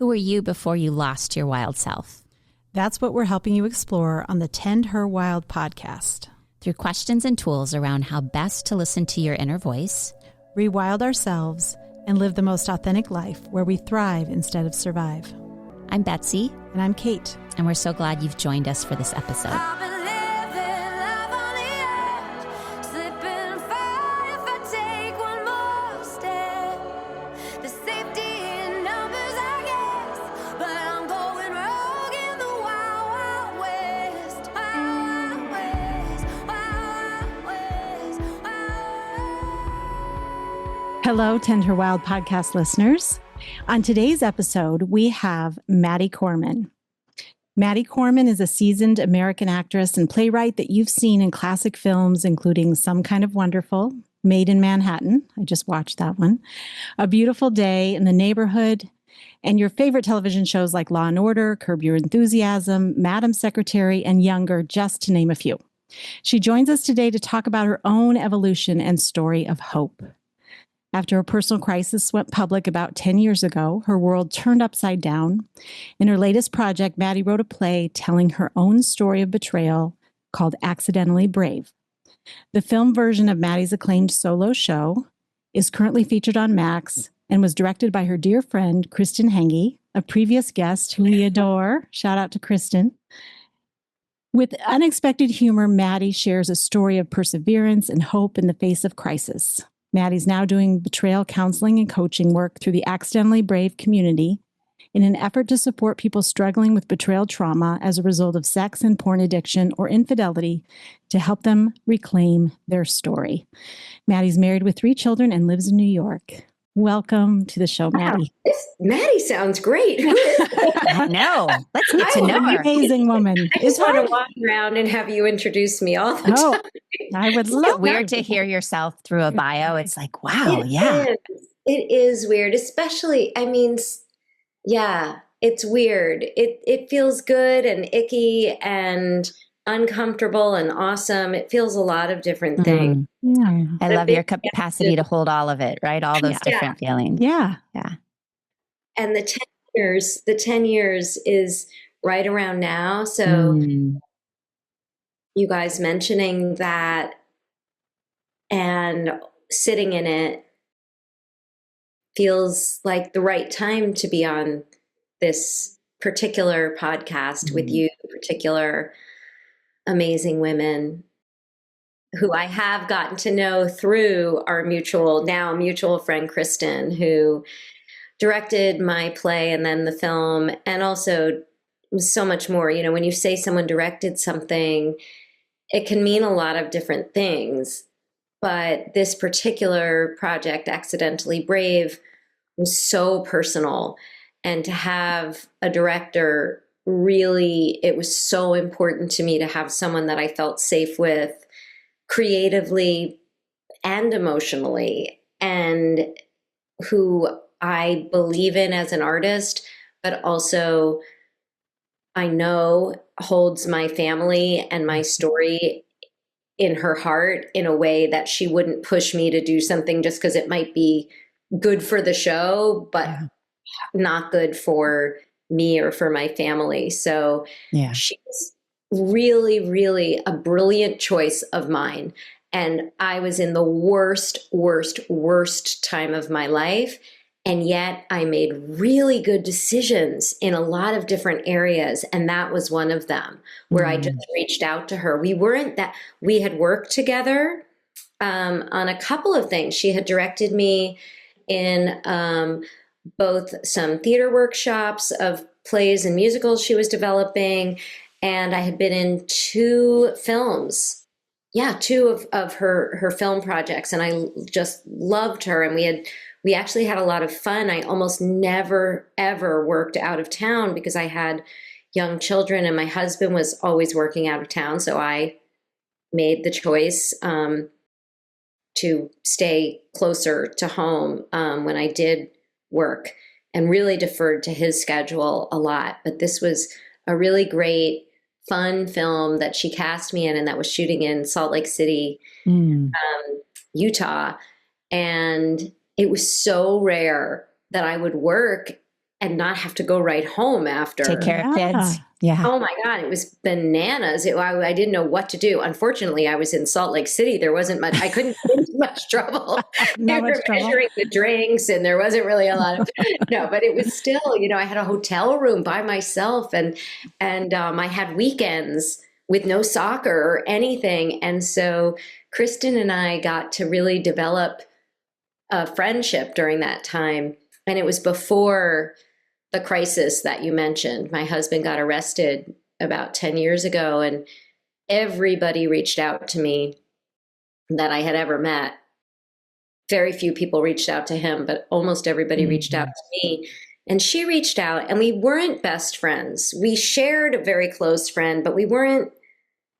Who were you before you lost your wild self? That's what we're helping you explore on the Tend Her Wild podcast. Through questions and tools around how best to listen to your inner voice, rewild ourselves, and live the most authentic life where we thrive instead of survive. I'm Betsy. And I'm Kate. And we're so glad you've joined us for this episode. Hello, Tend Her Wild podcast listeners. On today's episode, we have Maddie Corman. Maddie Corman is a seasoned American actress and playwright that you've seen in classic films, including Some Kind of Wonderful, Maid in Manhattan. I just watched that one. A Beautiful Day in the Neighborhood, and your favorite television shows like Law and Order, Curb Your Enthusiasm, Madam Secretary, and Younger, just to name a few. She joins us today to talk about her own evolution and story of hope. After a personal crisis went public about 10 years ago, her world turned upside down. In her latest project, Maddie wrote a play telling her own story of betrayal called Accidentally Brave. The film version of Maddie's acclaimed solo show is currently featured on Max and was directed by her dear friend, Kristen Henge, a previous guest who we adore. Shout out to Kristen. With unexpected humor, Maddie shares a story of perseverance and hope in the face of crisis. Maddie's now doing betrayal counseling and coaching work through the Accidentally Brave community in an effort to support people struggling with betrayal trauma as a result of sex and porn addiction or infidelity to help them reclaim their story. Maddie's married with 3 children and lives in New York. Welcome to the show, Maddie. Wow, Maddie sounds great. Who is I know. Let's get to know her. Amazing woman. I just want to walk around and have you introduce me all the time. I would love It's weird to hear yourself through a bio. It's like, wow, It is weird, especially, it's weird. It feels good and icky and uncomfortable and awesome. It feels a lot of different things. Yeah. I love your capacity to hold all of it, right? All those different feelings. Yeah. And the 10 years is right around now. So you guys mentioning that and sitting in it feels like the right time to be on this particular podcast with you, particular amazing women who I have gotten to know through our mutual friend, Kristen, who directed my play and then the film, and also so much more. You know, when you say someone directed something, it can mean a lot of different things. But this particular project, Accidentally Brave, was so personal. And to have a director, really, it was so important to me to have someone that I felt safe with creatively and emotionally, and who I believe in as an artist, but also I know holds my family and my story in her heart in a way that she wouldn't push me to do something just because it might be good for the show, but not good for me or for my family. So she's really, really a brilliant choice of mine. And I was in the worst time of my life. And yet I made really good decisions in a lot of different areas. And that was one of them where I just reached out to her. We had worked together on a couple of things. She had directed me in both some theater workshops of plays and musicals she was developing. And I had been in 2 films. 2 of her film projects. And I just loved her. And we actually had a lot of fun. I almost never, ever worked out of town because I had young children and my husband was always working out of town. So I made the choice to stay closer to home when I did work, and really deferred to his schedule a lot. But this was a really great, fun film that she cast me in, and that was shooting in Salt Lake City, Utah. And it was so rare that I would work and not have to go right home after. Take care of kids. Yeah. Oh my God, it was bananas. I didn't know what to do. Unfortunately, I was in Salt Lake City. There wasn't much, I couldn't get into much trouble. They were measuring the drinks and there wasn't really a lot of, no, but it was still, I had a hotel room by myself and I had weekends with no soccer or anything. And so Kristen and I got to really develop a friendship during that time. And it was before the crisis that you mentioned. My husband got arrested about 10 years ago, and everybody reached out to me that I had ever met. Very few people reached out to him, but almost everybody reached out to me. And she reached out, and we weren't best friends. We shared a very close friend, but we weren't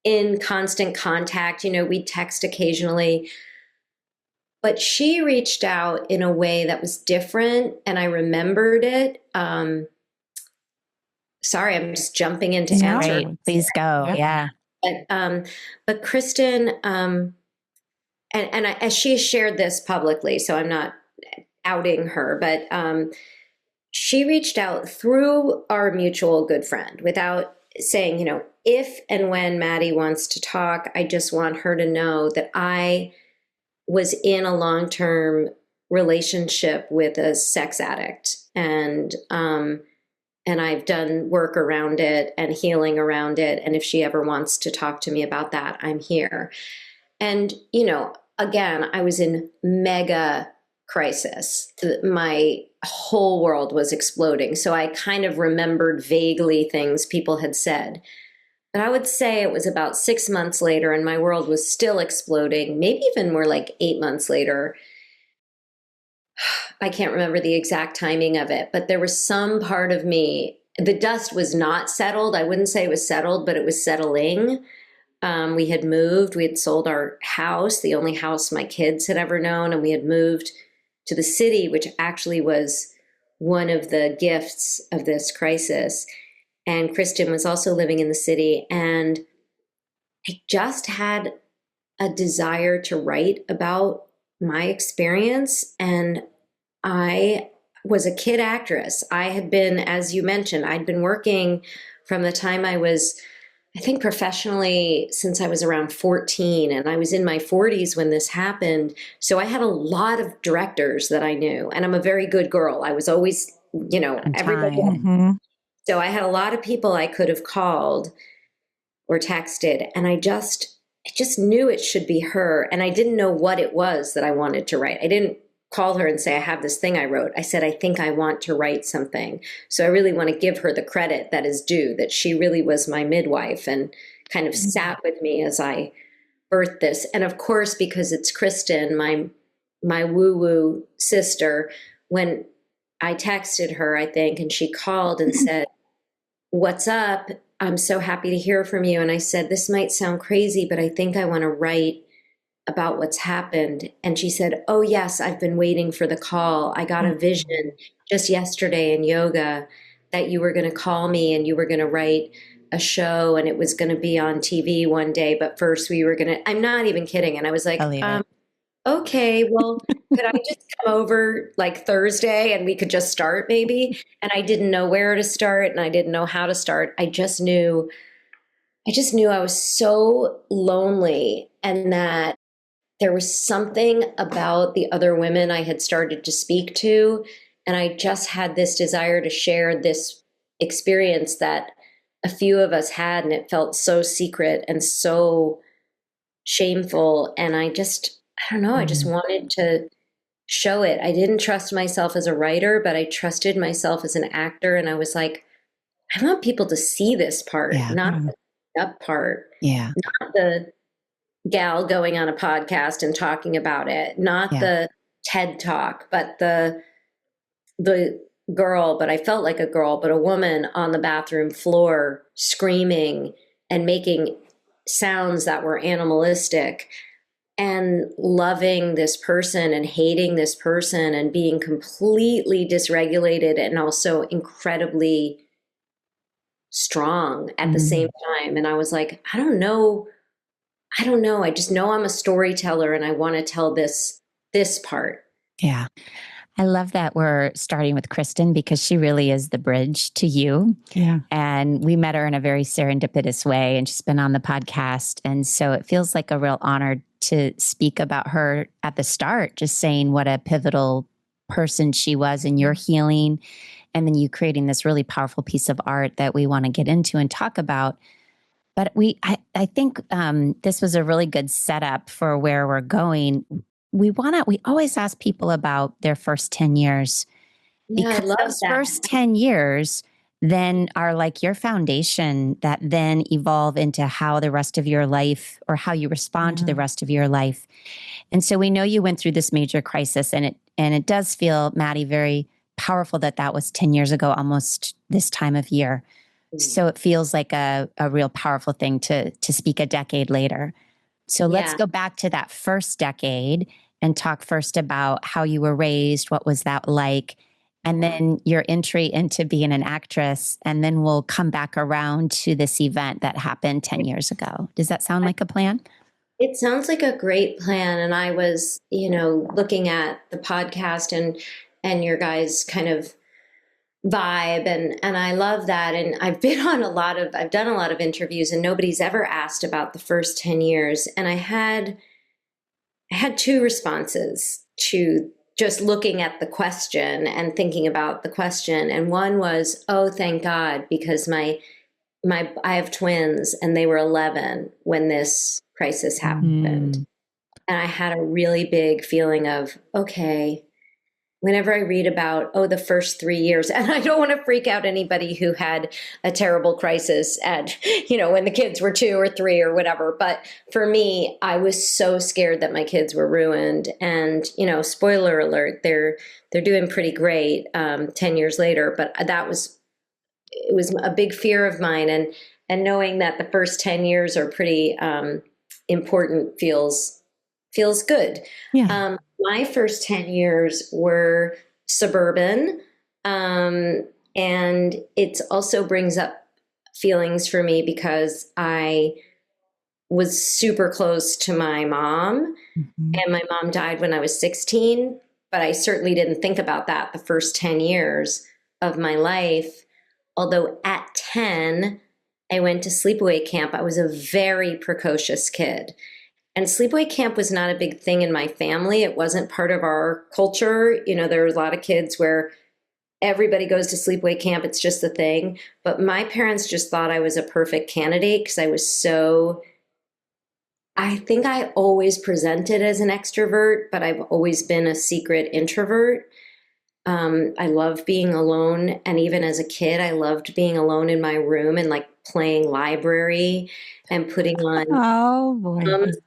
in constant contact. We'd text occasionally. But she reached out in a way that was different, and I remembered it. Sorry, I'm just jumping into answer. Right. Please go. Yeah. But Kristen, as she shared this publicly, so I'm not outing her, but she reached out through our mutual good friend without saying, if and when Maddie wants to talk, I just want her to know that I was in a long-term relationship with a sex addict, and I've done work around it and healing around it. And if she ever wants to talk to me about that, I'm here. And, again, I was in mega crisis. My whole world was exploding. So I kind of remembered vaguely things people had said. But I would say it was about 6 months later and my world was still exploding, maybe even more like 8 months later. I can't remember the exact timing of it, but there was some part of me, the dust was not settled. I wouldn't say it was settled, but it was settling. We had moved, we had sold our house, the only house my kids had ever known, and we had moved to the city, which actually was one of the gifts of this crisis. And Kristen was also living in the city. And I just had a desire to write about my experience. And I was a kid actress. I had been, as you mentioned, I'd been working from the time I was, I think professionally since I was around 14, and I was in my 40s when this happened. So I had a lot of directors that I knew, and I'm a very good girl. I was always, everybody. Mm-hmm. So I had a lot of people I could have called or texted, and I just knew it should be her. And I didn't know what it was that I wanted to write. I didn't call her and say, I have this thing I wrote. I said, I think I want to write something. So I really want to give her the credit that is due, that she really was my midwife and kind of sat with me as I birthed this. And of course, because it's Kristen, my woo-woo sister, when I texted her, I think, and she called and said, what's up? I'm so happy to hear from you. And I said, this might sound crazy, but I think I want to write about what's happened. And she said, oh yes, I've been waiting for the call. I got a vision just yesterday in yoga that you were going to call me and you were going to write a show and it was going to be on TV one day. But first we were going to, I'm not even kidding. And I was like, okay, well, could I just come over like Thursday and we could just start maybe? And I didn't know where to start and I didn't know how to start. I just knew I was so lonely and that there was something about the other women I had started to speak to. And I just had this desire to share this experience that a few of us had. And it felt so secret and so shameful. And I just wanted to show it. I didn't trust myself as a writer, but I trusted myself as an actor. And I was like, I want people to see this part, not the up part, not the gal going on a podcast and talking about it, not the TED talk, but the girl, but I felt like a girl, but a woman on the bathroom floor screaming and making sounds that were animalistic and loving this person and hating this person and being completely dysregulated and also incredibly strong at the same time. And I was like, I don't know. I just know I'm a storyteller and I want to tell this part. Yeah. I love that we're starting with Kristen because she really is the bridge to you. Yeah. And we met her in a very serendipitous way, and she's been on the podcast. And so it feels like a real honor to speak about her at the start, just saying what a pivotal person she was in your healing. And then you creating this really powerful piece of art that we want to get into and talk about. But I think this was a really good setup for where we're going. We always ask people about their first 10 years Yeah, I because love those that. first 10 years then are like your foundation that then evolve into how the rest of your life or how you respond to the rest of your life. And so we know you went through this major crisis, and it does feel, Maddie, very powerful that was 10 years ago, almost this time of year. So it feels like a real powerful thing to speak a decade later. So let's go back to that first decade and talk first about how you were raised. What was that like? And then your entry into being an actress. And then we'll come back around to this event that happened 10 years ago. Does that sound like a plan? It sounds like a great plan. And I was, looking at the podcast and your guys' kind of vibe, and I love that. And I've done a lot of interviews, and nobody's ever asked about the first 10 years. And I had two responses to just looking at the question and thinking about the question. And one was, oh, thank God, because I have twins, and they were 11 when this crisis happened. And I had a really big feeling of, okay, whenever I read about, the first 3 years, and I don't want to freak out anybody who had a terrible crisis at, when the kids were 2 or 3 or whatever. But for me, I was so scared that my kids were ruined. And, spoiler alert, they're doing pretty great 10 years later. But it was a big fear of mine. And knowing that the first 10 years are pretty important feels good. Yeah. My first 10 years were suburban. And it also brings up feelings for me because I was super close to my mom, and my mom died when I was 16, but I certainly didn't think about that the first 10 years of my life. Although at 10, I went to sleepaway camp. I was a very precocious kid. And sleepaway camp was not a big thing in my family. It wasn't part of our culture. There were a lot of kids where everybody goes to sleepaway camp. It's just the thing. But my parents just thought I was a perfect candidate because I think I always presented as an extrovert, but I've always been a secret introvert. I love being alone. And even as a kid, I loved being alone in my room and like playing library and putting on. Oh boy.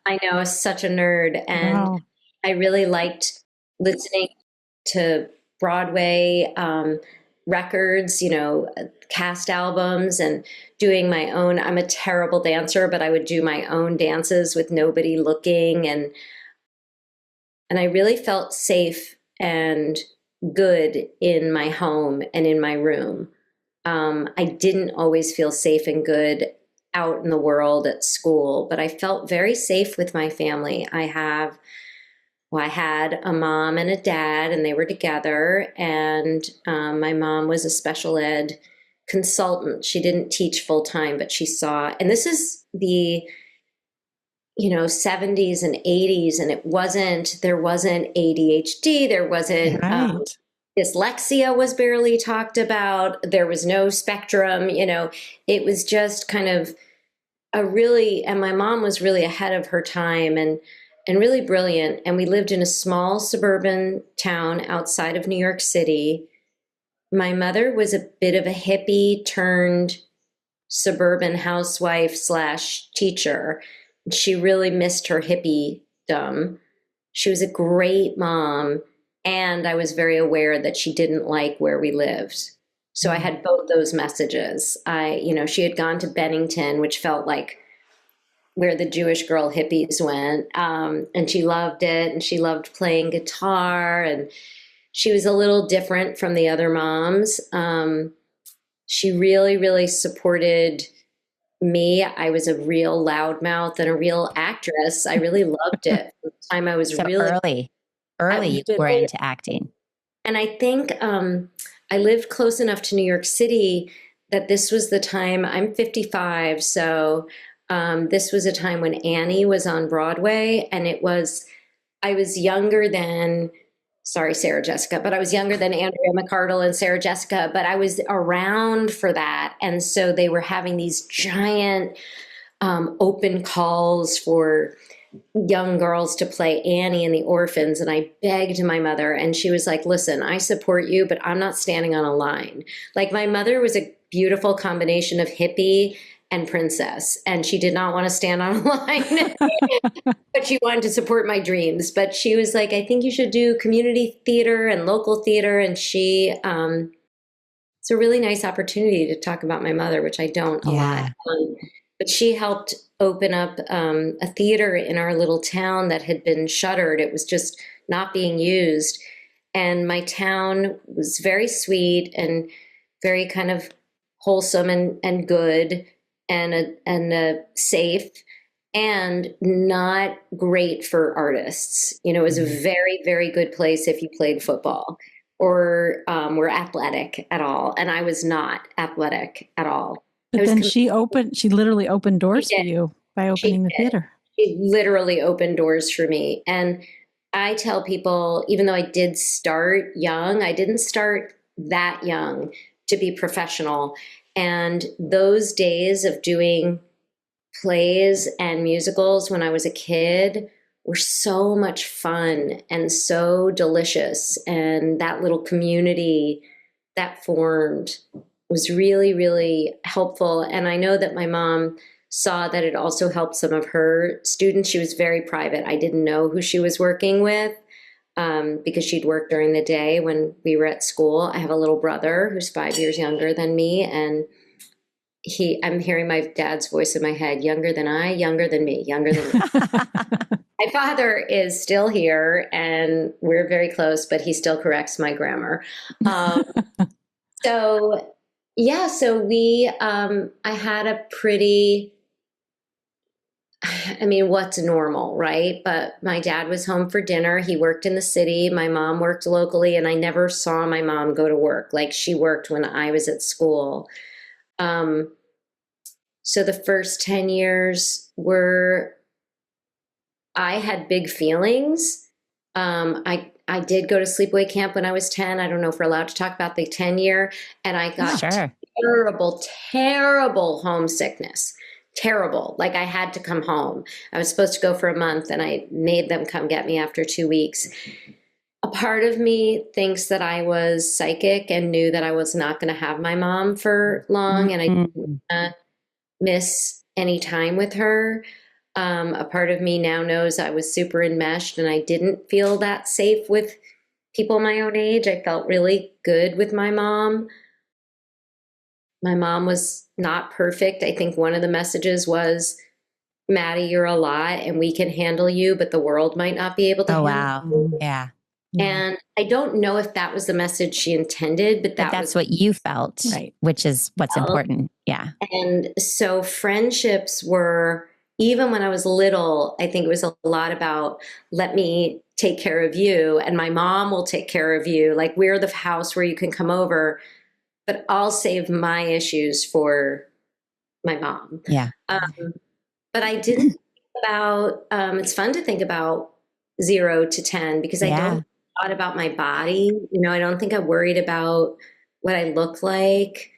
I know, I was such a nerd. And I really liked listening to Broadway records, cast albums, and doing my own. I'm a terrible dancer, but I would do my own dances with nobody looking. And I really felt safe and good in my home and in my room. I didn't always feel safe and good out in the world at school, but I felt very safe with my family. I had a mom and a dad, and they were together. And my mom was a special ed consultant. She didn't teach full time, but she saw, and this is the 70s and 80s, and there wasn't ADHD, there wasn't dyslexia was barely talked about. There was no spectrum, it was just kind of and my mom was really ahead of her time and really brilliant. And we lived in a small suburban town outside of New York City. My mother was a bit of a hippie turned suburban housewife / teacher. She really missed her hippiedom. She was a great mom. And I was very aware that she didn't like where we lived. So I had both those messages. She had gone to Bennington, which felt like where the Jewish girl hippies went. And she loved it. And she loved playing guitar. And she was a little different from the other moms. She really, really supported me. I was a real loudmouth and a real actress. I really loved it. From the time I was So really early you were into acting. And I think I lived close enough to New York City that this was the time. I'm 55, so this was a time when Annie was on Broadway, and I was younger than, sorry, Sarah Jessica, but I was younger than Andrea McArdle and Sarah Jessica, but I was around for that. And so they were having these giant open calls for young girls to play Annie and the Orphans. And I begged my mother, and she was like, listen, I support you, but I'm not standing on a line. Like, my mother was a beautiful combination of hippie and princess, and she did not want to stand on a line, but she wanted to support my dreams. But she was like, I think you should do community theater and local theater. And it's a really nice opportunity to talk about my mother, which I don't a lot. But she helped open up a theater in our little town that had been shuttered. It was just not being used. And my town was very sweet and very kind of wholesome and good and safe, and not great for artists. You know, it was a very, very good place if you played football or were athletic at all. And I was not athletic at all. But then she literally opened doors for you by opening the theater. She literally opened doors for me. And I tell people, even though I did start young, I didn't start that young to be professional. And those days of doing plays and musicals when I was a kid were so much fun and so delicious. And that little community that formed was really, really helpful. And I know that my mom saw that it also helped some of her students. She was very private. I didn't know who she was working with because she'd work during the day when we were at school. I have a little brother who's 5 years younger than me, and I'm hearing my dad's voice in my head, younger than I, younger than me, younger than me. My father is still here, and we're very close, but he still corrects my grammar. So I had a pretty, I mean, what's normal, right? But my dad was home for dinner. He worked in the city. My mom worked locally, and I never saw my mom go to work. Like, she worked when I was at school. So the first 10 years I had big feelings. I did go to sleepaway camp when I was 10. I don't know if we're allowed to talk about the 10-year. And I got terrible homesickness. Terrible. Like, I had to come home. I was supposed to go for a month, and I made them come get me after 2 weeks. A part of me thinks that I was psychic and knew that I was not going to have my mom for long, and I didn't miss any time with her. A part of me now knows I was super enmeshed, and I didn't feel that safe with people my own age. I felt really good with my mom. My mom was not perfect. I think one of the messages was, Maddie, you're a lot and we can handle you, but the world might not be able to handle you. Yeah. And I don't know if that was the message she intended, but that's what you felt, right? Which is what's important. Yeah. And so friendships were, even when I was little, I think it was a lot about, let me take care of you, and my mom will take care of you. Like, we're the house where you can come over, but I'll save my issues for my mom. Yeah. But I didn't think about, it's fun to think about 0 to 10 because I don't thought about my body. You know, I don't think I worried about what I look like.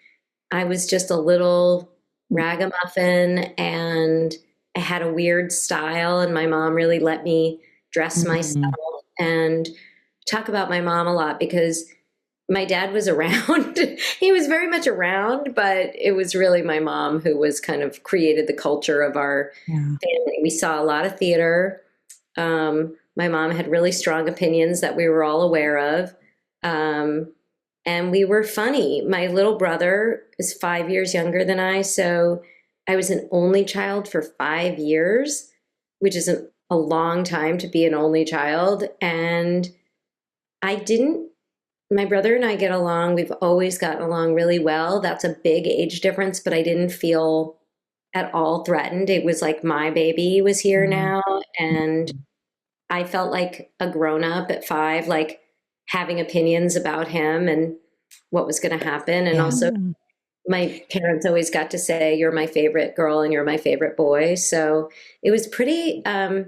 I was just a little ragamuffin, and I had a weird style, and my mom really let me dress myself. And talk about my mom a lot because my dad was around. He was very much around, but it was really my mom who was kind of created the culture of our family. We saw a lot of theater. My mom had really strong opinions that we were all aware of. And we were funny. My little brother is 5 years younger than I. So I was an only child for 5 years, which is a long time to be an only child. And my brother and I get along. We've always gotten along really well. That's a big age difference, but I didn't feel at all threatened. It was like my baby was here now. And I felt like a grown up at 5. Like, having opinions about him and what was going to happen. And also my parents always got to say, you're my favorite girl and you're my favorite boy. So it was pretty Sounds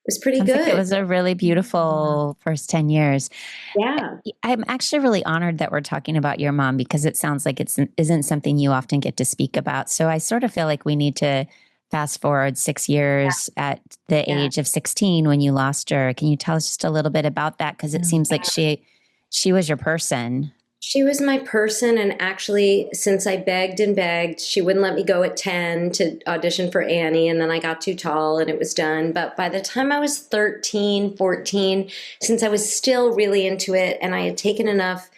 good. like it was a really beautiful first 10 years. Yeah. I'm actually really honored that we're talking about your mom, because it sounds like isn't something you often get to speak about. So I sort of feel like we need to fast forward 6 years at the age of 16 when you lost her. Can you tell us just a little bit about that? Because it seems like she was your person. She was my person. And actually, since I begged and begged, she wouldn't let me go at 10 to audition for Annie. And then I got too tall and it was done. But by the time I was 13, 14, since I was still really into it and I had taken enough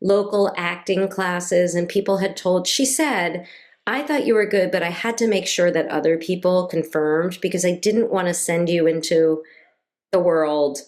local acting classes and people had told, she said, I thought you were good, but I had to make sure that other people confirmed, because I didn't want to send you into the world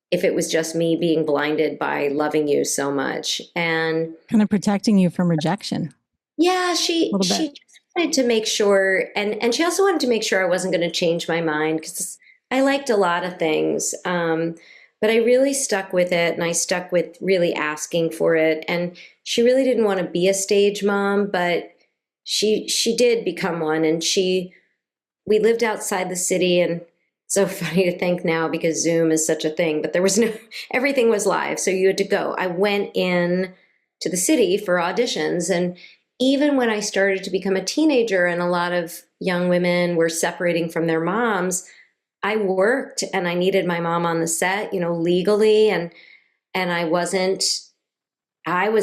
if it was just me being blinded by loving you so much. And kind of protecting you from rejection. Yeah, she just wanted to make sure, and she also wanted to make sure I wasn't going to change my mind, because I liked a lot of things, but I really stuck with it, and I stuck with really asking for it. And she really didn't want to be a stage mom, but she did become one, and we lived outside the city, and so funny to think now because Zoom is such a thing, but there was everything was live. So you had to go. I went in to the city for auditions. And even when I started to become a teenager and a lot of young women were separating from their moms, I worked and I needed my mom on the set, legally. And I was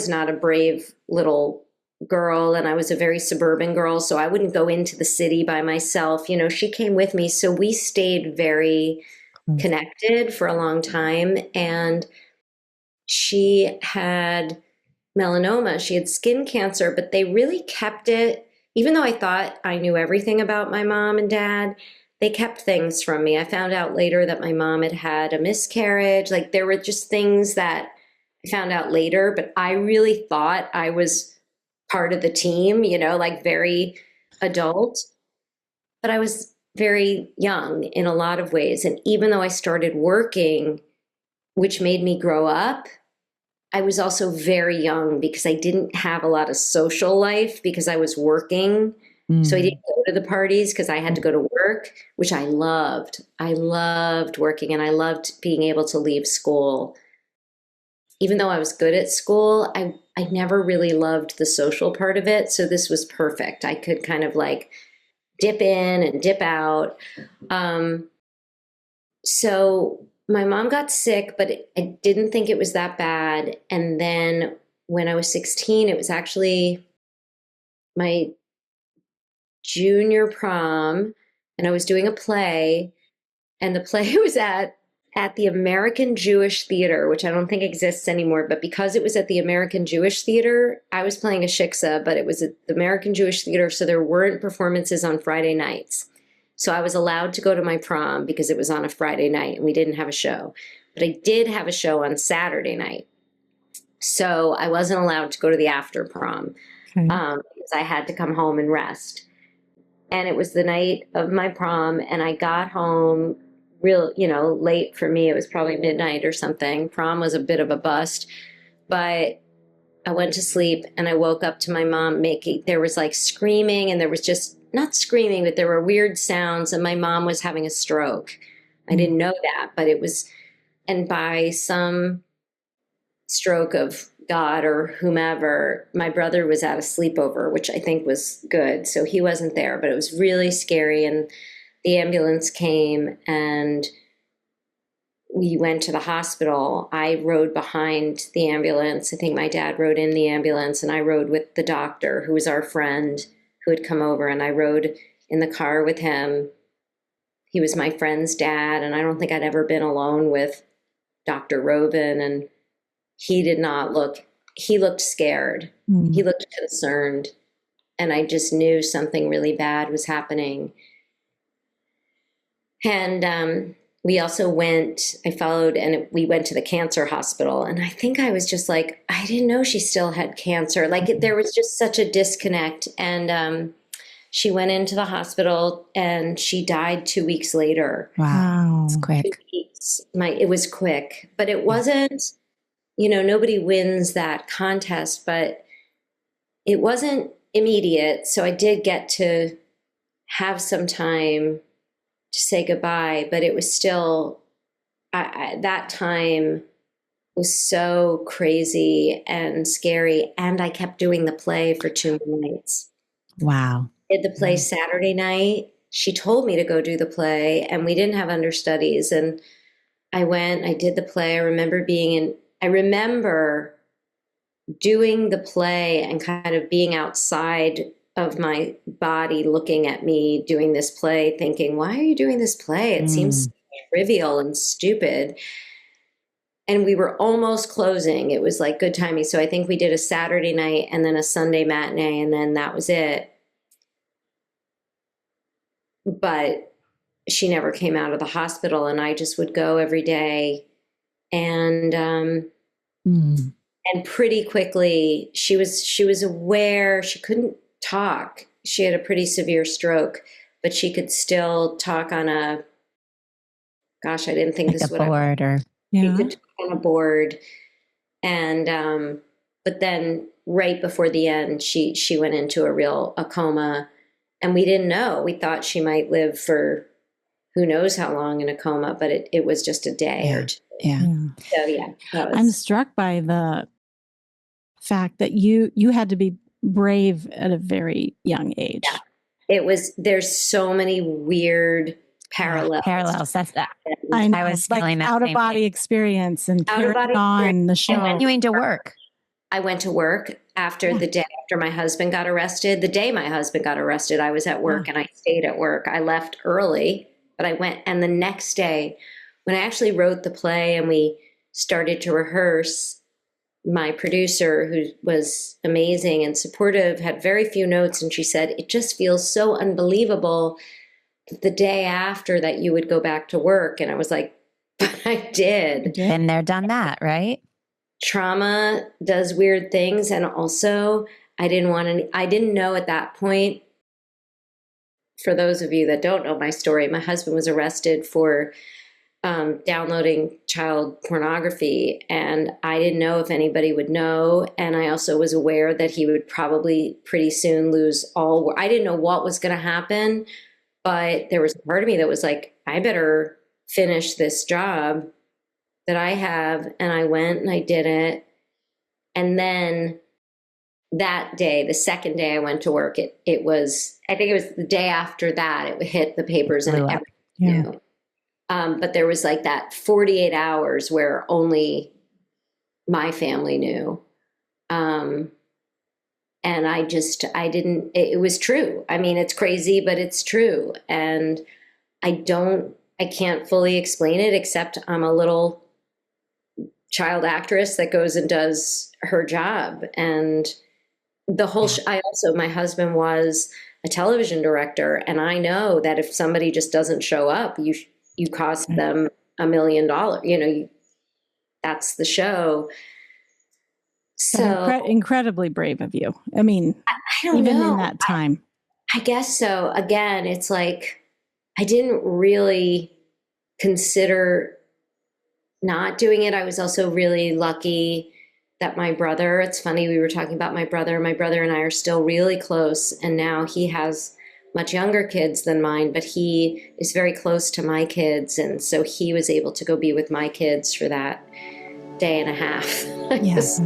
not a brave little girl, and I was a very suburban girl, so I wouldn't go into the city by myself. She came with me, so we stayed very connected for a long time. And she had melanoma, she had skin cancer, but they really kept it. Even though I thought I knew everything about my mom and dad, they kept things from me. I found out later that my mom had had a miscarriage. Like, there were just things that I found out later, but I really thought I was part of the team, like very adult, but I was very young in a lot of ways. And even though I started working, which made me grow up, I was also very young because I didn't have a lot of social life because I was working. So I didn't go to the parties because I had to go to work, which I loved. I loved working, and I loved being able to leave school. Even though I was good at school, I never really loved the social part of it. So this was perfect. I could kind of like dip in and dip out. So my mom got sick, but I didn't think it was that bad. And then when I was 16, it was actually my junior prom, and I was doing a play, and the play was at the American Jewish Theater, which I don't think exists anymore. But because it was at the American Jewish Theater, I was playing a shiksa, but it was at the American Jewish Theater, so there weren't performances on Friday nights. So I was allowed to go to my prom because it was on a Friday night and we didn't have a show. But I did have a show on Saturday night. So I wasn't allowed to go to the after prom because I had to come home and rest. And it was the night of my prom, and I got home late for me. It was probably midnight or something. Prom was a bit of a bust, but I went to sleep and I woke up to my mom there was like screaming, and there was just not screaming, but there were weird sounds, and my mom was having a stroke. I didn't know that, but it was, and by some stroke of God or whomever, my brother was at a sleepover, which I think was good. So he wasn't there, but it was really scary. And the ambulance came and we went to the hospital. I rode behind the ambulance. I think my dad rode in the ambulance, and I rode with the doctor, who was our friend who had come over, and I rode in the car with him. He was my friend's dad, and I don't think I'd ever been alone with Dr. Robin, and he looked scared. He looked concerned, and I just knew something really bad was happening. And we also we went to the cancer hospital. And I think I was just like, I didn't know she still had cancer. Like, there was just such a disconnect. And she went into the hospital and she died 2 weeks later. Wow. It's quick. 2 weeks. It was quick, but it wasn't nobody wins that contest, but it wasn't immediate. So I did get to have some time to say goodbye, but it was still, that time was so crazy and scary. And I kept doing the play for 2 nights. Wow. Did the play Saturday night. She told me to go do the play, and we didn't have understudies. And I went, I did the play. I remember doing the play and kind of being outside of my body, looking at me doing this play, thinking, why are you doing this play? It seems trivial and stupid. And we were almost closing. It was like good timing. So I think we did a Saturday night and then a Sunday matinee, and then that was it. But she never came out of the hospital, and I just would go every day. And pretty quickly she was aware. She couldn't talk. She had a pretty severe stroke, but she could still talk on a, gosh, I didn't think like this would board or you could talk on a board. And but then right before the end, she went into a coma, and we didn't know. We thought she might live for who knows how long in a coma, but it was just a day or two. Yeah. So yeah, I'm struck by the fact that you had to be brave at a very young age. Yeah. There's so many weird parallels. That's that. I was feeling that out of body experience and carrying on the show. And continuing to work. I went to work after the day after my husband got arrested. The day my husband got arrested, I was at work and I stayed at work. I left early, but I went. And the next day, when I actually wrote the play and we started to rehearse, my producer, who was amazing and supportive, had very few notes. And she said, it just feels so unbelievable that the day after that you would go back to work. And I was like, but I did. Been there, done that, right? Trauma does weird things. And also I didn't know at that point, for those of you that don't know my story, my husband was arrested for downloading child pornography, and I didn't know if anybody would know. And I also was aware that he would probably pretty soon lose all. I didn't know what was going to happen, but there was a part of me that was like, I better finish this job that I have. And I went and I did it. And then that day, the second day I went to work, I think it was the day after that, it hit the papers and everything knew. But there was like that 48 hours where only my family knew. And it was true. I mean, it's crazy, but it's true. And I can't fully explain it, except I'm a little child actress that goes and does her job. And the whole, my husband was a television director. And I know that if somebody just doesn't show up, you cost them $1 million, that's the show. So incredibly brave of you. I mean, I don't even know. In that time. I guess so. Again, it's like, I didn't really consider not doing it. I was also really lucky that my brother, it's funny, we were talking about my brother and I are still really close. And now he has much younger kids than mine, but he is very close to my kids. And so he was able to go be with my kids for that day and a half. Yes.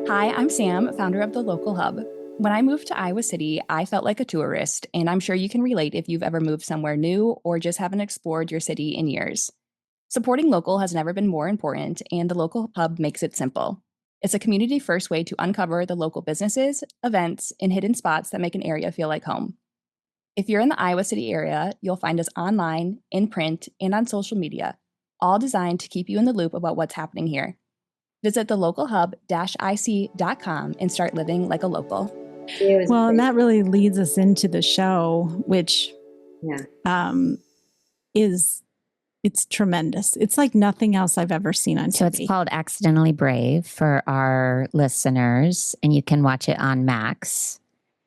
Hi, I'm Sam, founder of the Local Hub. When I moved to Iowa City, I felt like a tourist, and I'm sure you can relate if you've ever moved somewhere new or just haven't explored your city in years. Supporting local has never been more important, and the Local Hub makes it simple. It's a community-first way to uncover the local businesses, events, and hidden spots that make an area feel like home. If you're in the Iowa City area, you'll find us online, in print, and on social media, all designed to keep you in the loop about what's happening here. Visit thelocalhub-ic.com and start living like a local. Well, and that really leads us into the show, which it's tremendous. It's like nothing else I've ever seen on TV. So it's called Accidentally Brave for our listeners, and you can watch it on Max.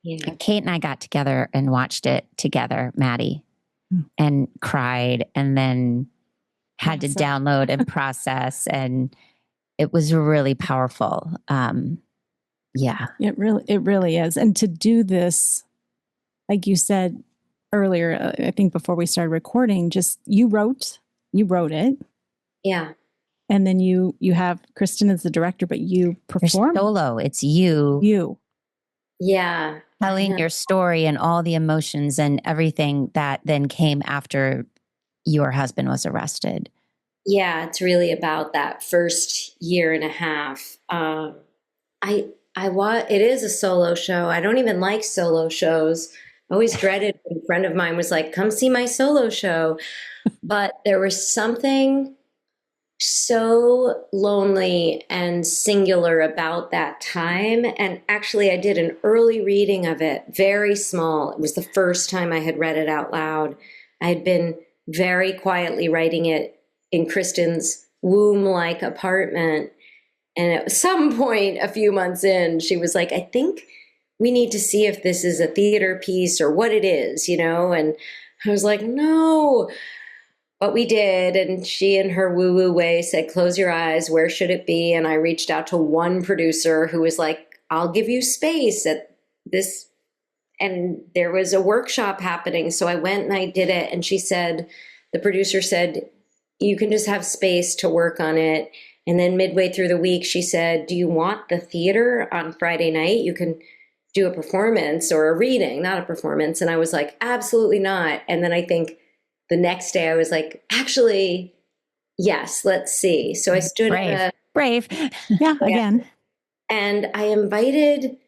Yeah. And Kate and I got together and watched it together, Maddie, and cried, and then had to download and process. And it was really powerful. Yeah. It really is. And to do this, like you said earlier, I think before we started recording, just you wrote it. Yeah. And then you have Kristen as the director, but you perform solo. It's you Yeah. telling your story and all the emotions and everything that then came after your husband was arrested. Yeah, it's really about that first year and a half. It is a solo show. I don't even like solo shows. I always dreaded when a friend of mine was like, come see my solo show. But there was something so lonely and singular about that time. And actually, I did an early reading of it, very small. It was the first time I had read it out loud. I had been very quietly writing it in Kristen's womb-like apartment. And at some point, a few months in, she was like, I think we need to see if this is a theater piece or what it is, And I was like, no. But we did, and she in her woo-woo way said, close your eyes, where should it be? And I reached out to one producer who was like, I'll give you space at this. And there was a workshop happening. So I went and I did it. And the producer said, you can just have space to work on it. And then midway through the week, she said, do you want the theater on Friday night? You can do a performance or a reading, not a performance. And I was like, absolutely not. And then I think the next day I was like, actually, yes, let's see. So I stood brave. Yeah, again. And I invited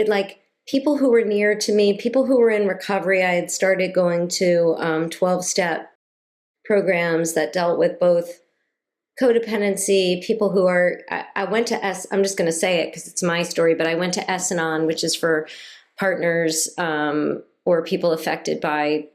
like people who were near to me, people who were in recovery. I had started going to 12-step programs that dealt with both codependency, people who I went to I'm just going to say it because it's my story, but I went to S&On, which is for partners or people affected by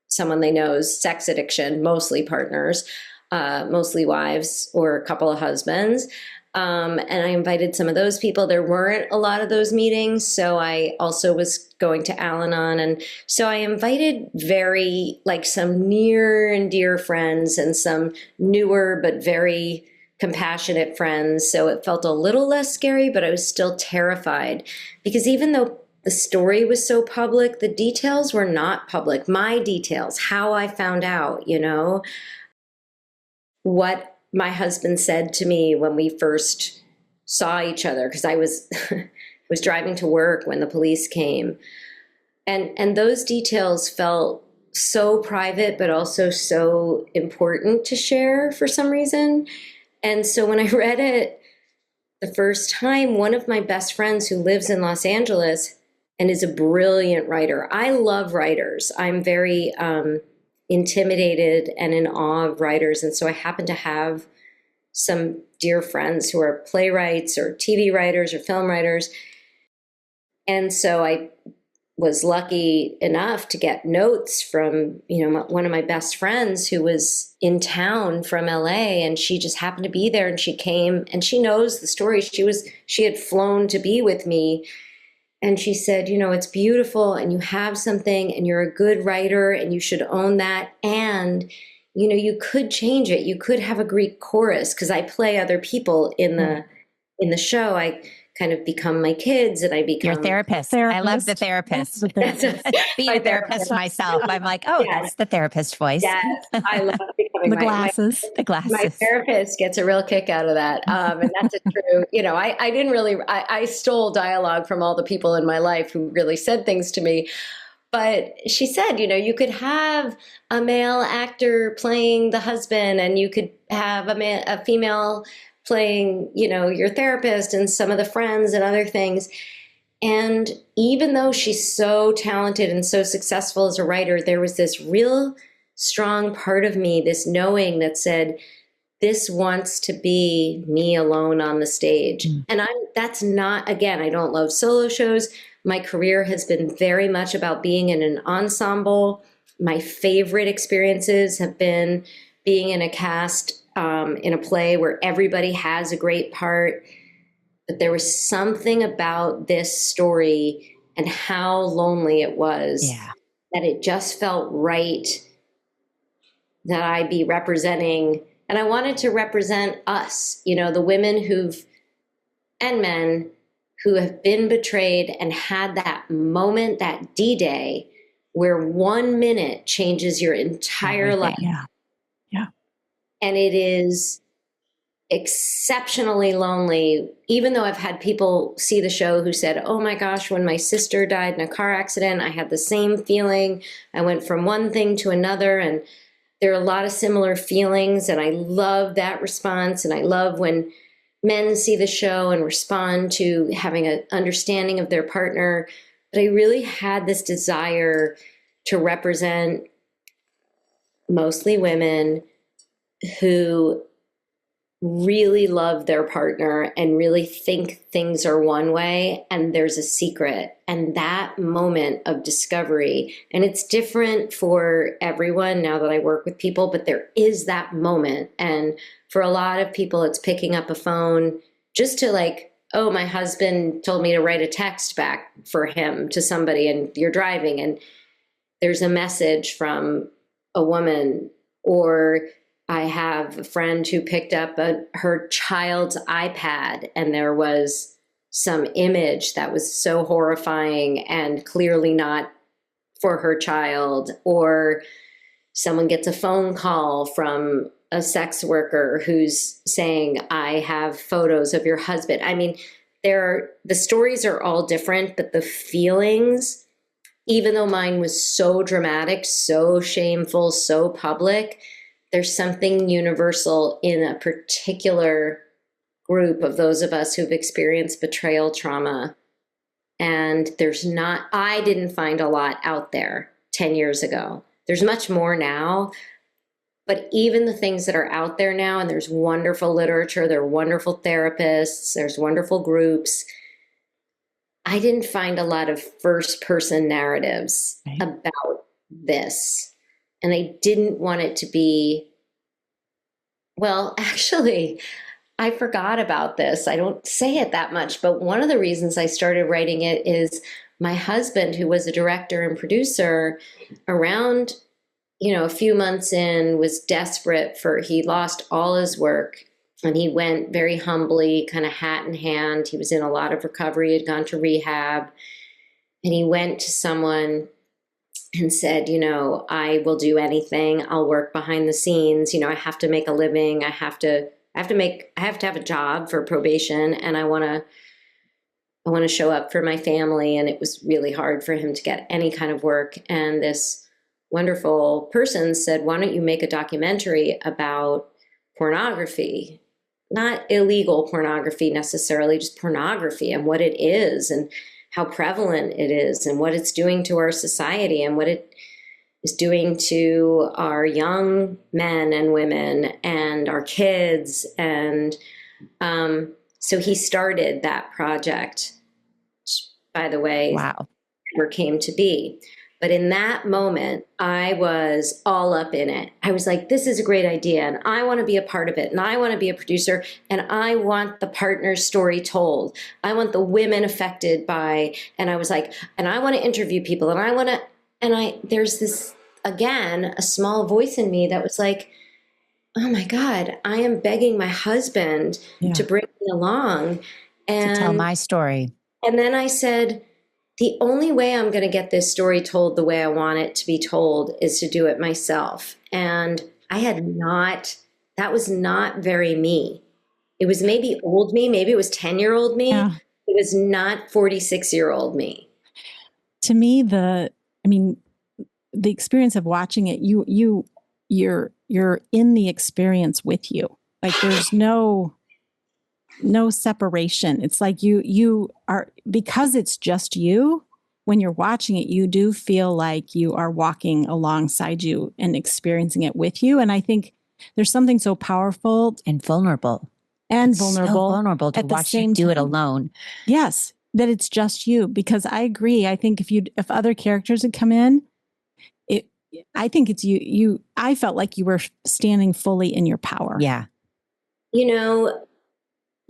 someone they know's sex addiction, mostly partners, mostly wives or a couple of husbands. And I invited some of those people. There weren't a lot of those meetings. So I also was going to Al-Anon. And so I invited some near and dear friends and some newer, but very compassionate friends. So it felt a little less scary, but I was still terrified because even though the story was so public, the details were not public. My details, how I found out, what my husband said to me when we first saw each other, because I was was driving to work when the police came. And those details felt so private, but also so important to share for some reason. And so when I read it the first time, one of my best friends who lives in Los Angeles and is a brilliant writer. I love writers. I'm very intimidated and in awe of writers. And so I happen to have some dear friends who are playwrights or TV writers or film writers. And so I was lucky enough to get notes from, one of my best friends who was in town from LA, and she just happened to be there, and she came and she knows the story. She had flown to be with me. And she said, it's beautiful and you have something and you're a good writer and you should own that. And, you could change it. You could have a Greek chorus, because I play other people in the show. I kind of become my kids and I become your therapist. I love the therapist. Being a therapist myself, I'm like, oh, yes. That's the therapist voice. Yes, I love becoming the glasses. My therapist gets a real kick out of that. And that's a true, I didn't really, I stole dialogue from all the people in my life who really said things to me. But she said, you could have a male actor playing the husband, and you could have a female playing, your therapist and some of the friends and other things. And even though she's so talented and so successful as a writer, there was this real strong part of me, this knowing that said, this wants to be me alone on the stage. And that's not, again, I don't love solo shows. My career has been very much about being in an ensemble. My favorite experiences have been being in a cast in a play where everybody has a great part. But there was something about this story and how lonely it was that it just felt right that I be representing And I wanted to represent us, you know, the women and men who have been betrayed and had that moment, that D-Day, where 1 minute changes your entire life. Yeah. Yeah. And it is exceptionally lonely, even though I've had people see the show who said, oh my gosh, when my sister died in a car accident, I had the same feeling. I went from one thing to another, and there are a lot of similar feelings. And I love that response. And I love when men see the show and respond to having an understanding of their partner. But I really had this desire to represent mostly women who really love their partner and really think things are one way and there's a secret. And that moment of discovery, and it's different for everyone now that I work with people, but there is that moment. And for a lot of people, it's picking up a phone just to like, oh, my husband told me to write a text back for him to somebody, and you're driving and there's a message from a woman. Or I have a friend who picked up her child's iPad and there was some image that was so horrifying and clearly not for her child. Or someone gets a phone call from a sex worker who's saying, I have photos of your husband. I mean, the stories are all different, but the feelings, even though mine was so dramatic, so shameful, so public, there's something universal in a particular group of those of us who've experienced betrayal trauma. And I didn't find a lot out there 10 years ago. There's much more now, but even the things that are out there now, and there's wonderful literature, there are wonderful therapists, there's wonderful groups. I didn't find a lot of first-person narratives about this. And I didn't want it to be, well, actually, I forgot about this. I don't say it that much, but one of the reasons I started writing it is my husband, who was a director and producer, around, a few months in, was desperate he lost all his work. And he went very humbly, kind of hat in hand. He was in a lot of recovery, he had gone to rehab. And he went to someone and said, I will do anything. I'll work behind the scenes. I have to make a living. I have to have a job for probation. And I want to show up for my family. And it was really hard for him to get any kind of work. And this wonderful person said, why don't you make a documentary about pornography? Not illegal pornography necessarily, just pornography and what it is and how prevalent it is and what it's doing to our society and what it is doing to our young men and women and our kids. And so he started that project, which, by the way, wow, never came to be. But in that moment, I was all up in it. I was like, this is a great idea, and I want to be a part of it, and I want to be a producer, and I want the partner's story told. I want the women affected by, and I was like, and I want to interview people, there's this, again, a small voice in me that was like, oh my God, I am begging my husband to bring me along. And to tell my story. And then I said, the only way I'm going to get this story told the way I want it to be told is to do it myself. And that was not very me. It was maybe old me, maybe it was 10-year-old me. Yeah. It was not 46-year-old me. To me, the experience of watching it, you're in the experience with you. Like there's no separation. It's like you are, because it's just you, when you're watching it, you do feel like you are walking alongside you and experiencing it with you. And I think there's something so powerful and vulnerable. So vulnerable to watch you do it alone. Yes, that it's just you. Because I agree. I think if other characters had come in, I think it's you. I felt like you were standing fully in your power. Yeah.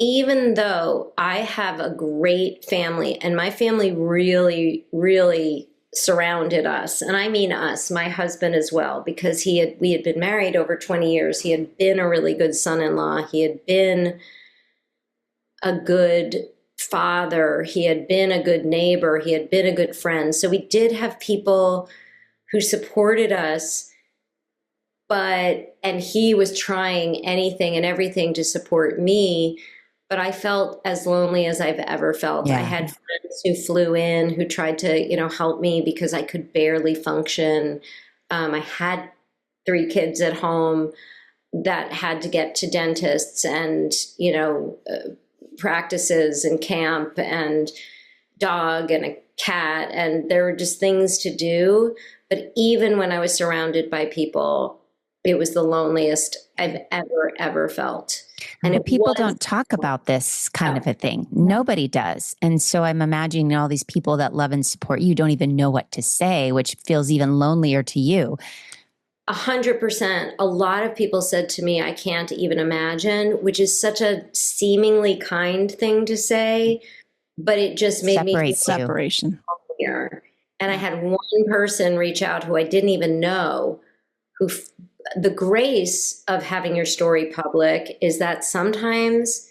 Even though I have a great family, and my family really, really surrounded us. And I mean us, my husband as well, because we had been married over 20 years. He had been a really good son-in-law. He had been a good father. He had been a good neighbor. He had been a good friend. So we did have people who supported us, and he was trying anything and everything to support me. But I felt as lonely as I've ever felt. Yeah. I had friends who flew in, who tried to, help me because I could barely function. I had 3 kids at home that had to get to dentists and, practices and camp and dog and a cat. And there were just things to do. But even when I was surrounded by people, it was the loneliest I've ever felt. And people don't talk about this kind of a thing. Nobody does. And so I'm imagining all these people that love and support you don't even know what to say, which feels even lonelier to you. 100%. A lot of people said to me, I can't even imagine, which is such a seemingly kind thing to say, but it just made me feel separation. Here. And I had one person reach out who I didn't even know, the grace of having your story public is that sometimes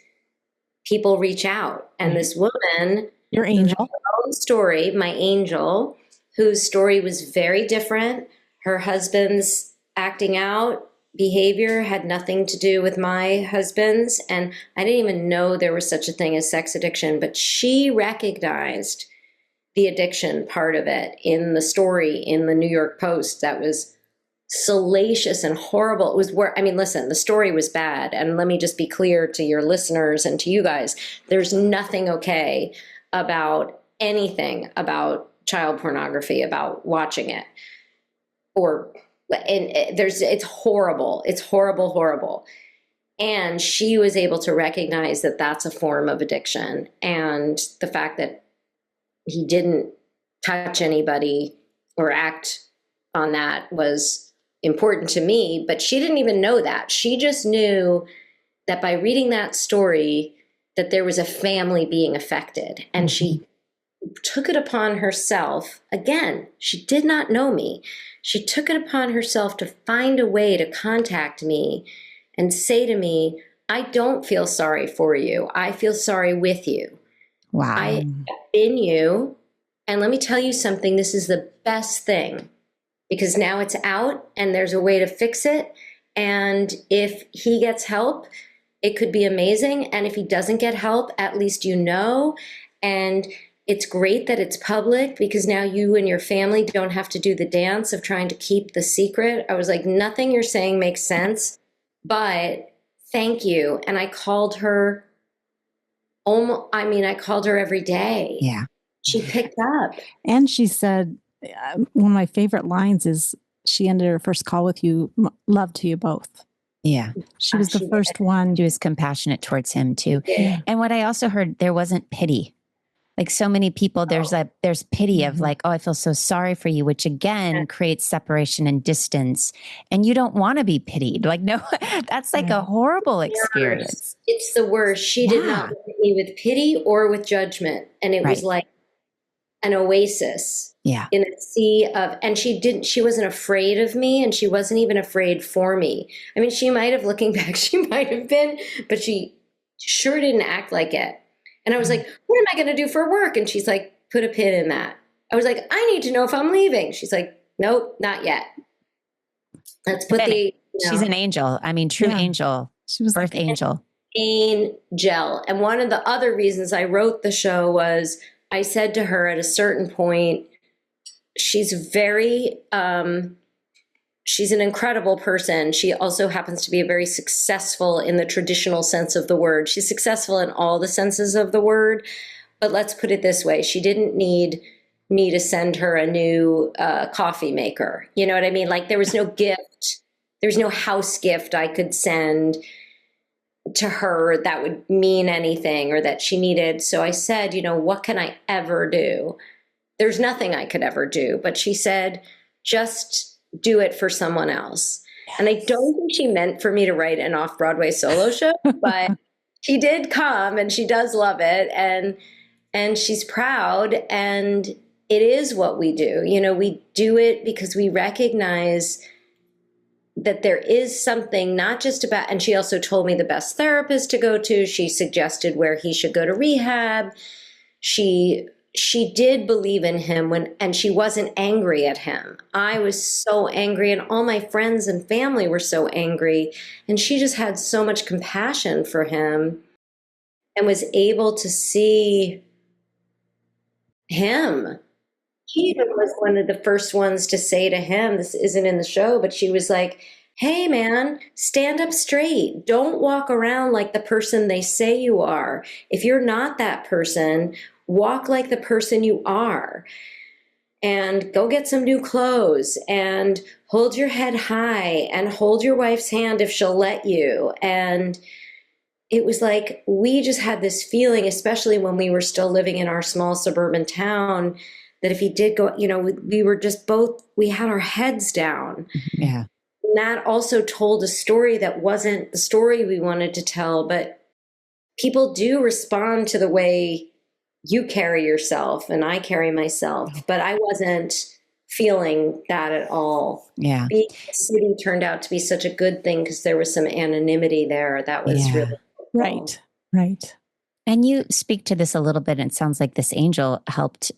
people reach out. And this woman, your angel, her own story, my angel, whose story was very different. Her husband's acting out behavior had nothing to do with my husband's. And I didn't even know there was such a thing as sex addiction, but she recognized the addiction part of it in the story in the New York Post that was salacious and horrible. It was listen, the story was bad. And let me just be clear to your listeners and to you guys, there's nothing okay about anything about child pornography, about watching it. It's horrible. It's horrible. And she was able to recognize that that's a form of addiction. And the fact that he didn't touch anybody or act on that was important to me, but she didn't even know that. She just knew that by reading that story, that there was a family being affected. And she took it upon herself. Again, she did not know me. She took it upon herself to find a way to contact me and say to me, I don't feel sorry for you. I feel sorry with you. Wow. I have been you. And let me tell you something. This is the best thing because now it's out and there's a way to fix it. And if he gets help, it could be amazing. And if he doesn't get help, at least you know. And it's great that it's public because now you and your family don't have to do the dance of trying to keep the secret. I was like, nothing you're saying makes sense, but thank you. And I called her I called her every day. Yeah. She picked up. And she said, one of my favorite lines is she ended her first call with you, love to you both. Yeah. She was the first one. She was compassionate towards him too. Yeah. And what I also heard, there wasn't pity. Like so many people, there's pity of like, oh, I feel so sorry for you, which again creates separation and distance. And you don't want to be pitied. Like, no, that's like a horrible experience. It's the worst. She did not look at me with pity or with judgment. And it was like an oasis in a sea of, and she wasn't afraid of me and she wasn't even afraid for me. I mean, she might have, looking back, she might have been, but she sure didn't act like it. And I was like, what am I going to do for work? And she's like, put a pin in that. I was like, I need to know if I'm leaving. She's like, nope, not yet. Let's put She's an angel. I mean, true angel. She was birth angel. Angel. And one of the other reasons I wrote the show was I said to her at a certain point, she's she's an incredible person. She also happens to be very successful in the traditional sense of the word. She's successful in all the senses of the word. But let's put it this way. She didn't need me to send her a new coffee maker. You know what I mean? Like there was no gift. There's no house gift I could send to her that would mean anything or that she needed. So I said, what can I ever do? There's nothing I could ever do. But she said, just do it for someone else. Yes. And I don't think she meant for me to write an off-Broadway solo show, but she did come and she does love it. And she's proud. And it is what we do. You know, we do it because we recognize that there is something not just about, and she also told me the best therapist to go to. She suggested where he should go to rehab. She did believe in him and she wasn't angry at him. I was so angry, and all my friends and family were so angry. And she just had so much compassion for him and was able to see him. She even was one of the first ones to say to him, this isn't in the show, but she was like, hey man, stand up straight. Don't walk around like the person they say you are. If you're not that person, walk like the person you are, and go get some new clothes and hold your head high and hold your wife's hand if she'll let you. And it was like, we just had this feeling, especially when we were still living in our small suburban town, that if he did go, you know, we were just both, we had our heads down. Yeah. And that also told a story that wasn't the story we wanted to tell, but people do respond to the way you carry yourself and I carry myself, but I wasn't feeling that at all. Yeah. Being in the city turned out to be such a good thing because there was some anonymity there. That was really cool. Right. And you speak to this a little bit, and it sounds like this angel helped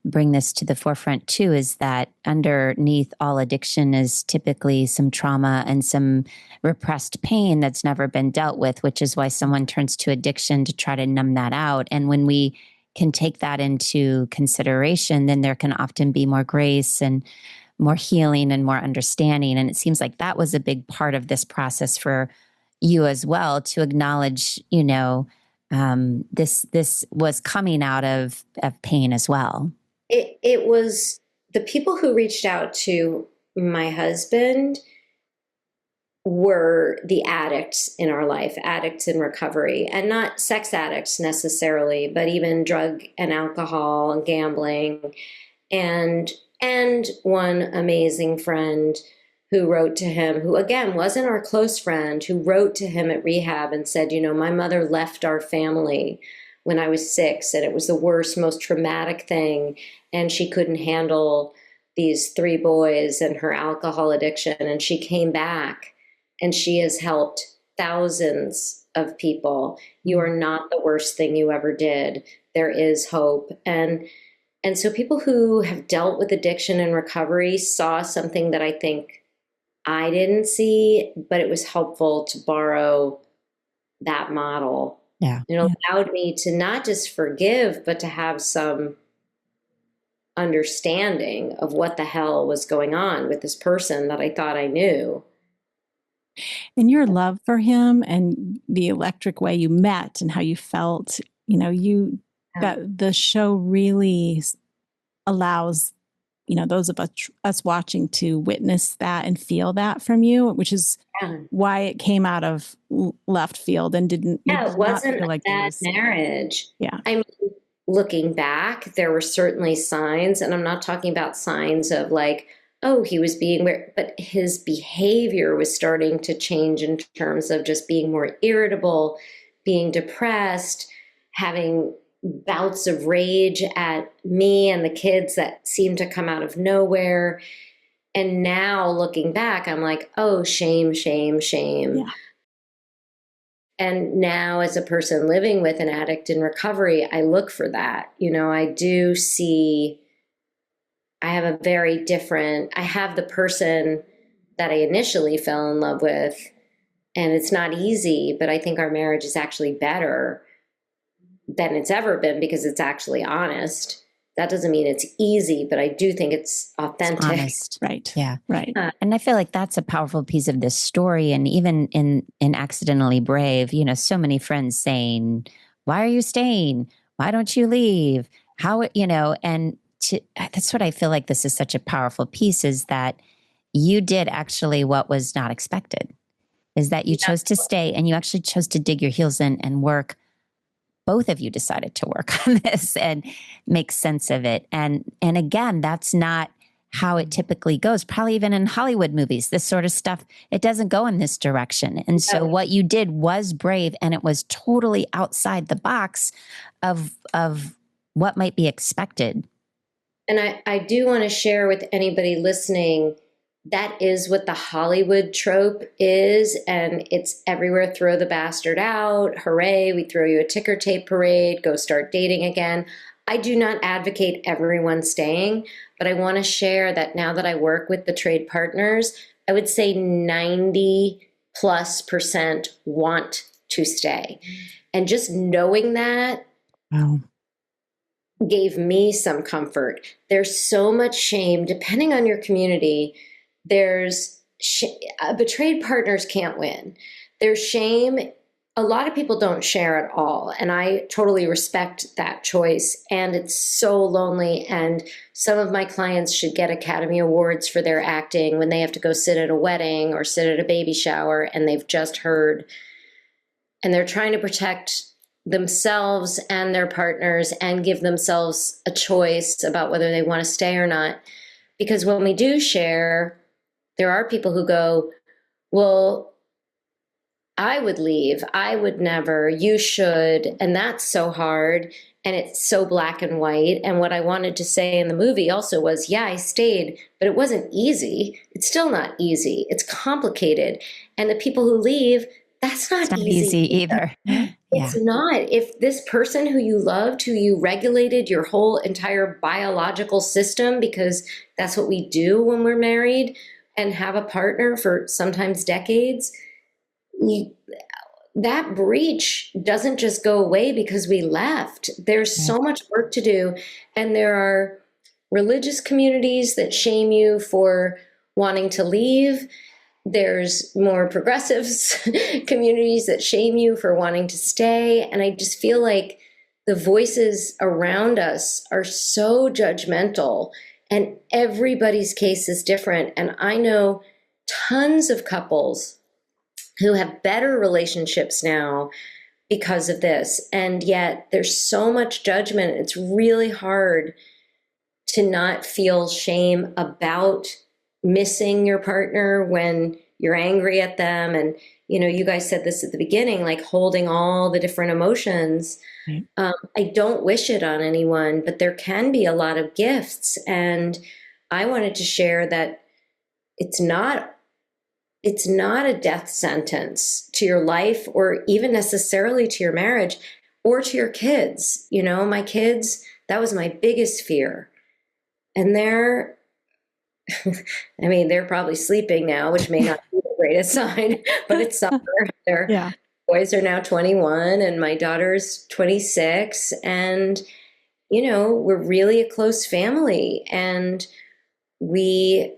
bring this to the forefront too, is that underneath all addiction is typically some trauma and some repressed pain that's never been dealt with, which is why someone turns to addiction to try to numb that out. And when we can take that into consideration, then there can often be more grace and more healing and more understanding. And it seems like that was a big part of this process for you as well, to acknowledge, you know, this was coming out of pain as well. It was the people who reached out to my husband were the addicts in our life, addicts in recovery, and not sex addicts necessarily, but even drug and alcohol and gambling. And one amazing friend who wrote to him, who again wasn't our close friend, who wrote to him at rehab and said, you know, my mother left our family when I was 6, and it was the worst, most traumatic thing. And she couldn't handle these 3 boys and her alcohol addiction. And she came back and she has helped thousands of people. You are not the worst thing you ever did. There is hope. And so people who have dealt with addiction and recovery saw something that I think I didn't see, but it was helpful to borrow that model. Yeah. It allowed me to not just forgive, but to have some understanding of what the hell was going on with this person that I thought I knew. And your love for him and the electric way you met and how you felt, you know, that the show really allows, you know, those of us watching to witness that and feel that from you, which is why it came out of left field and didn't. It wasn't a bad marriage. Yeah. I mean, looking back, there were certainly signs, and I'm not talking about signs of like, oh, he was being weird, but his behavior was starting to change in terms of just being more irritable, being depressed, having bouts of rage at me and the kids that seemed to come out of nowhere. And now looking back, I'm like, oh, shame, shame, shame. Yeah. And now as a person living with an addict in recovery, I look for that. You know, I do see, I have the person that I initially fell in love with, and it's not easy, but I think our marriage is actually better than it's ever been because it's actually honest. That doesn't mean it's easy, but I do think it's authentic. It's honest. Right. Yeah. Right. And I feel like that's a powerful piece of this story. And even in Accidentally Brave, you know, so many friends saying, why are you staying? Why don't you leave? How, you know, and that's what I feel like this is such a powerful piece, is that you did actually what was not expected, is that you chose to stay, and you actually chose to dig your heels in and work. Both of you decided to work on this and make sense of it. And again, that's not how it typically goes. Probably even in Hollywood movies, this sort of stuff, it doesn't go in this direction. And so what you did was brave, and it was totally outside the box of what might be expected. And I do want to share with anybody listening, that is what the Hollywood trope is. And it's everywhere. Throw the bastard out. Hooray. We throw you a ticker tape parade. Go start dating again. I do not advocate everyone staying, but I want to share that now that I work with the trade partners, I would say 90+% want to stay. And just knowing that, Wow. gave me some comfort. There's so much shame, depending on your community. There's betrayed partners can't win. There's shame. A lot of people don't share at all. And I totally respect that choice. And it's so lonely. And some of my clients should get Academy Awards for their acting when they have to go sit at a wedding or sit at a baby shower and they've just heard. And they're trying to protect themselves and their partners and give themselves a choice about whether they want to stay or not. Because when we do share, there are people who go, well, I would leave. I would never. You should. And that's so hard. And it's so black and white. And what I wanted to say in the movie also was, yeah, I stayed, but it wasn't easy. It's still not easy. It's complicated. And the people who leave, that's not, It's not easy either. It's not. If this person who you loved, who you regulated your whole entire biological system, because that's what we do when we're married and have a partner for sometimes decades, that breach doesn't just go away because we left. There's so much work to do. And there are religious communities that shame you for wanting to leave. There's more progressive communities that shame you for wanting to stay. And I just feel like the voices around us are so judgmental and everybody's case is different. And I know tons of couples who have better relationships now because of this. And yet there's so much judgment. It's really hard to not feel shame about missing your partner when you're angry at them. And, you know, you guys said this at the beginning, like holding all the different emotions. Right. I don't wish it on anyone, but there can be a lot of gifts. And I wanted to share that it's not a death sentence to your life or even necessarily to your marriage or to your kids. You know, my kids, that was my biggest fear. And they're probably sleeping now, which may not be the greatest sign, but it's summer. Their boys are now 21 and my daughter's 26. And, you know, we're really a close family and we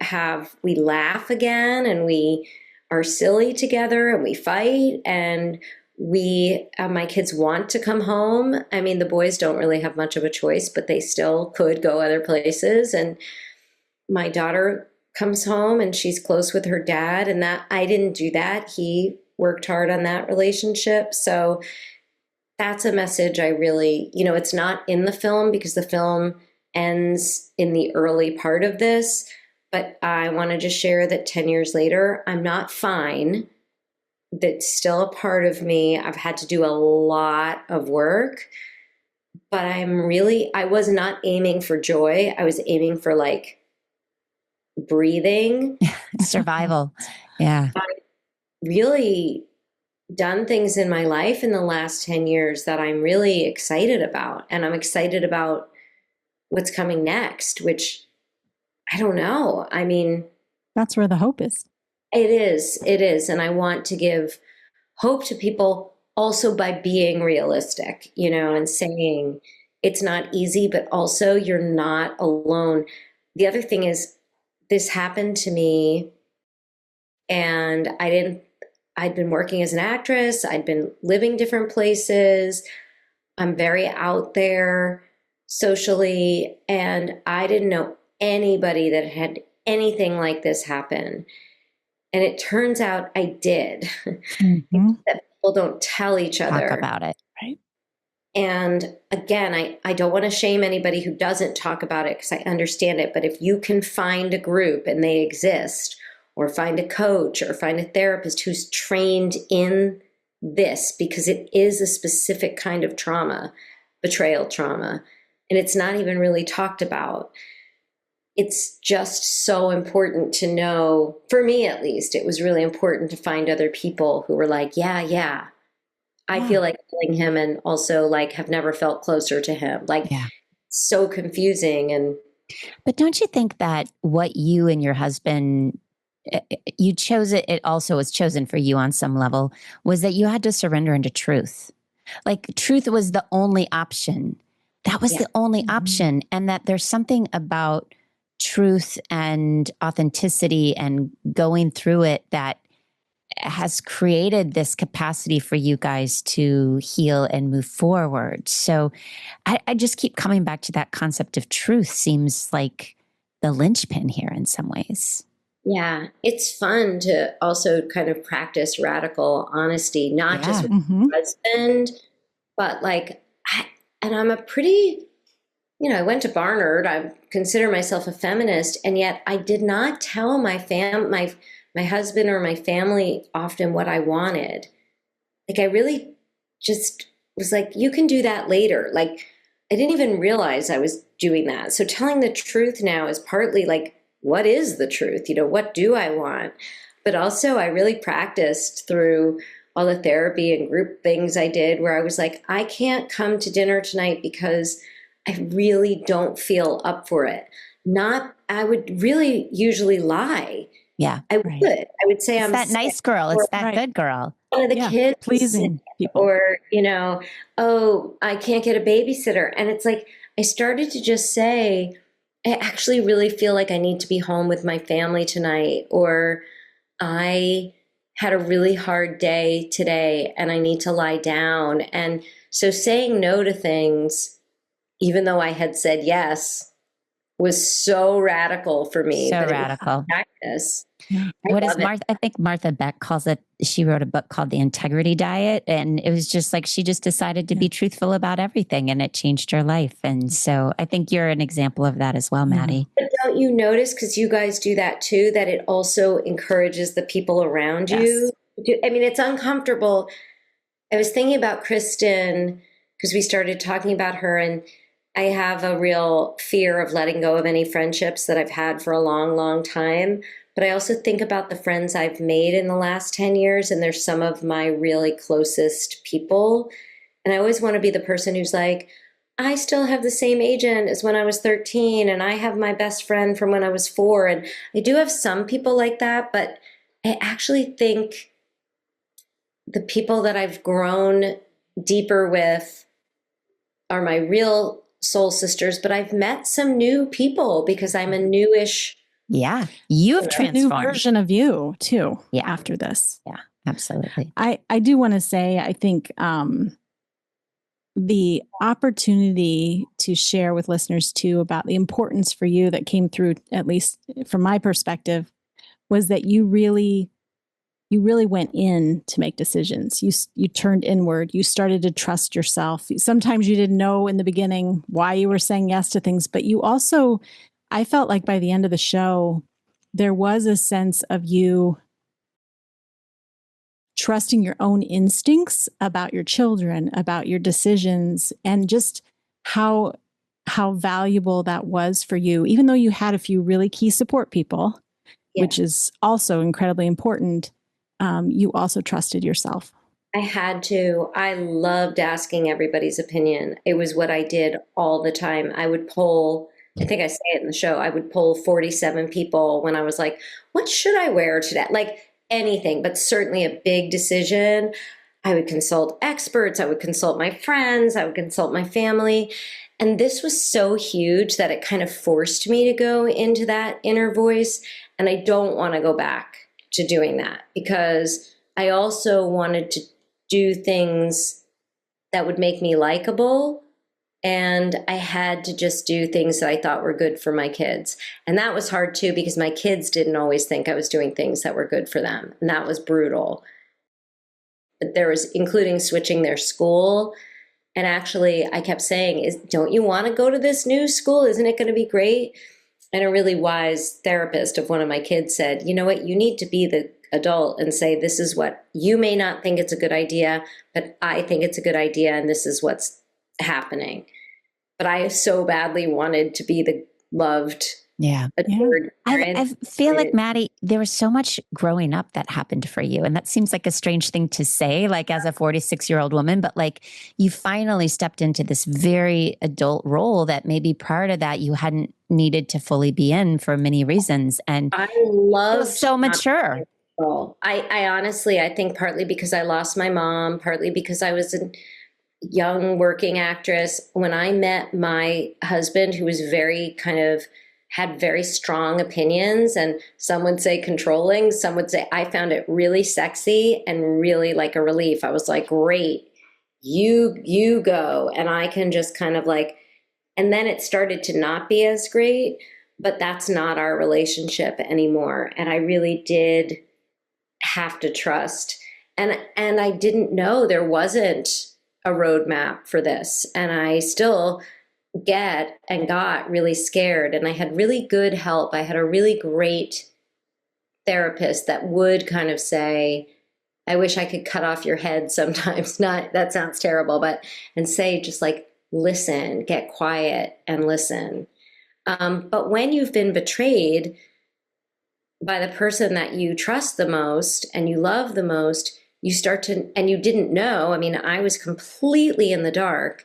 laugh again and we are silly together and we fight and my kids want to come home. I mean, the boys don't really have much of a choice, but they still could go other places. And my daughter comes home and she's close with her dad, and that I didn't do that. He worked hard on that relationship. So that's a message I really, you know, it's not in the film because the film ends in the early part of this, but I want to just share that 10 years later, I'm not fine. That's still a part of me. I've had to do a lot of work, but I was not aiming for joy. I was aiming for like breathing. Survival. Yeah. I've really done things in my life in the last 10 years that I'm really excited about. And I'm excited about what's coming next, which I don't know. I mean, that's where the hope is. It is. And I want to give hope to people also by being realistic, you know, and saying it's not easy, but also you're not alone. The other thing is this happened to me and I'd been working as an actress. I'd been living different places. I'm very out there socially, and I didn't know anybody that had anything like this happen. And it turns out I did. Mm-hmm. That people don't tell each other about it. Right. And again, I don't want to shame anybody who doesn't talk about it because I understand it. But if you can find a group and they exist, or find a coach or find a therapist who's trained in this, because it is a specific kind of trauma, betrayal trauma, and it's not even really talked about. it's just so important to know, for me at least, it was really important to find other people who were like, yeah, I feel like killing him, and also like have never felt closer to him. Like, so confusing. But don't you think that what you and your husband, you chose it, it also was chosen for you on some level, was that you had to surrender into truth. Like truth was the only option. That was the only option. And that there's something about truth and authenticity and going through it that has created this capacity for you guys to heal and move forward. So I just keep coming back to that concept of truth seems like the linchpin here in some ways. Yeah, it's fun to also kind of practice radical honesty, not just with my husband, but like, and I'm a pretty, I went to Barnard. I consider myself a feminist, and yet I did not tell my husband or my family often what I wanted. Like, I really just was like, you can do that later. Like, I didn't even realize I was doing that. So telling the truth now is partly like, what is the truth? What do I want? But also I really practiced through all the therapy and group things I did where I was like, I can't come to dinner tonight because I really don't feel up for it. I would really usually lie. Yeah. I would say it's I'm that nice girl. It's that good girl. One of the kids pleasing people. Or, oh, I can't get a babysitter. And it's like, I started to just say, I actually really feel like I need to be home with my family tonight, or I had a really hard day today and I need to lie down. And so saying no to things, even though I had said yes, was so radical for me. So radical. Practice. What is Martha? I think Martha Beck calls it, she wrote a book called The Integrity Diet. And it was just like, she just decided to be truthful about everything and it changed her life. And so I think you're an example of that as well, Maddie. But don't you notice, because you guys do that too, that it also encourages the people around you? I mean, it's uncomfortable. I was thinking about Kristen because we started talking about her, and I have a real fear of letting go of any friendships that I've had for a long, long time. But I also think about the friends I've made in the last 10 years, and they're some of my really closest people. And I always want to be the person who's like, I still have the same agent as when I was 13, and I have my best friend from when I was 4. And I do have some people like that, but I actually think the people that I've grown deeper with are my real soul sisters, but I've met some new people because I'm a newish. Yeah. You've transformed. A new version of you too. Yeah. After this. Yeah, absolutely. I do want to say, I think, the opportunity to share with listeners too about the importance for you that came through, at least from my perspective, was that you really went in to make decisions. You turned inward. You started to trust yourself. Sometimes you didn't know in the beginning why you were saying yes to things, but you also, I felt like by the end of the show, there was a sense of you trusting your own instincts about your children, about your decisions, and just how valuable that was for you, even though you had a few really key support people, which is also incredibly important. You also trusted yourself. I had to. I loved asking everybody's opinion. It was what I did all the time. I would poll, I think I say it in the show, I would poll 47 people when I was like, what should I wear today? Like anything, but certainly a big decision. I would consult experts. I would consult my friends. I would consult my family. And this was so huge that it kind of forced me to go into that inner voice. And I don't want to go back to doing that, because I also wanted to do things that would make me likable. And I had to just do things that I thought were good for my kids. And that was hard too, because my kids didn't always think I was doing things that were good for them. And that was brutal. But there was, including switching their school. And actually I kept saying, don't you want to go to this new school? Isn't it going to be great? And a really wise therapist of one of my kids said, you know what, you need to be the adult and say, this is what, you may not think it's a good idea, but I think it's a good idea, and this is what's happening. But I so badly wanted to be the loved Yeah. adored I parents. feel like, Maddie, there was so much growing up that happened for you. And that seems like a strange thing to say, like as a 46-year-old woman, but like you finally stepped into this very adult role that maybe prior to that you hadn't needed to fully be in for many reasons. And I it loved was so not mature. being in control. I honestly, I think partly because I lost my mom, partly because I was a young working actress. When I met my husband, who was very kind of had very strong opinions, and some would say controlling, some would say, I found it really sexy and really like a relief. I was like, great, you go, and I can just kind of like, and then it started to not be as great, but that's not our relationship anymore. And I really did have to trust. And I didn't know there wasn't a roadmap for this. And I still got really scared. And I had really good help. I had a really great therapist that would kind of say, I wish I could cut off your head sometimes. Not, that sounds terrible, and say, just like, listen, get quiet and listen. But when you've been betrayed by the person that you trust the most and you love the most, you start to, and you didn't know. I mean, I was completely in the dark.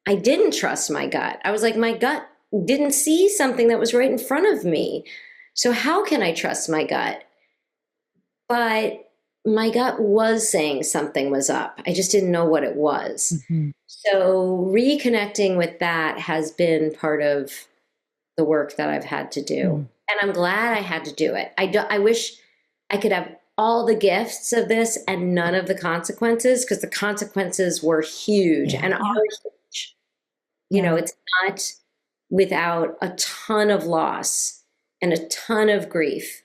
I didn't trust my gut. I was like, my gut didn't see something that was right in front of me. So how can I trust my gut? But my gut was saying something was up. I just didn't know what it was. Mm-hmm. So reconnecting with that has been part of the work that I've had to do. Mm. And I'm glad I had to do it. I wish I could have all the gifts of this and none of the consequences, because the consequences were huge and are huge. You know, it's not without a ton of loss and a ton of grief.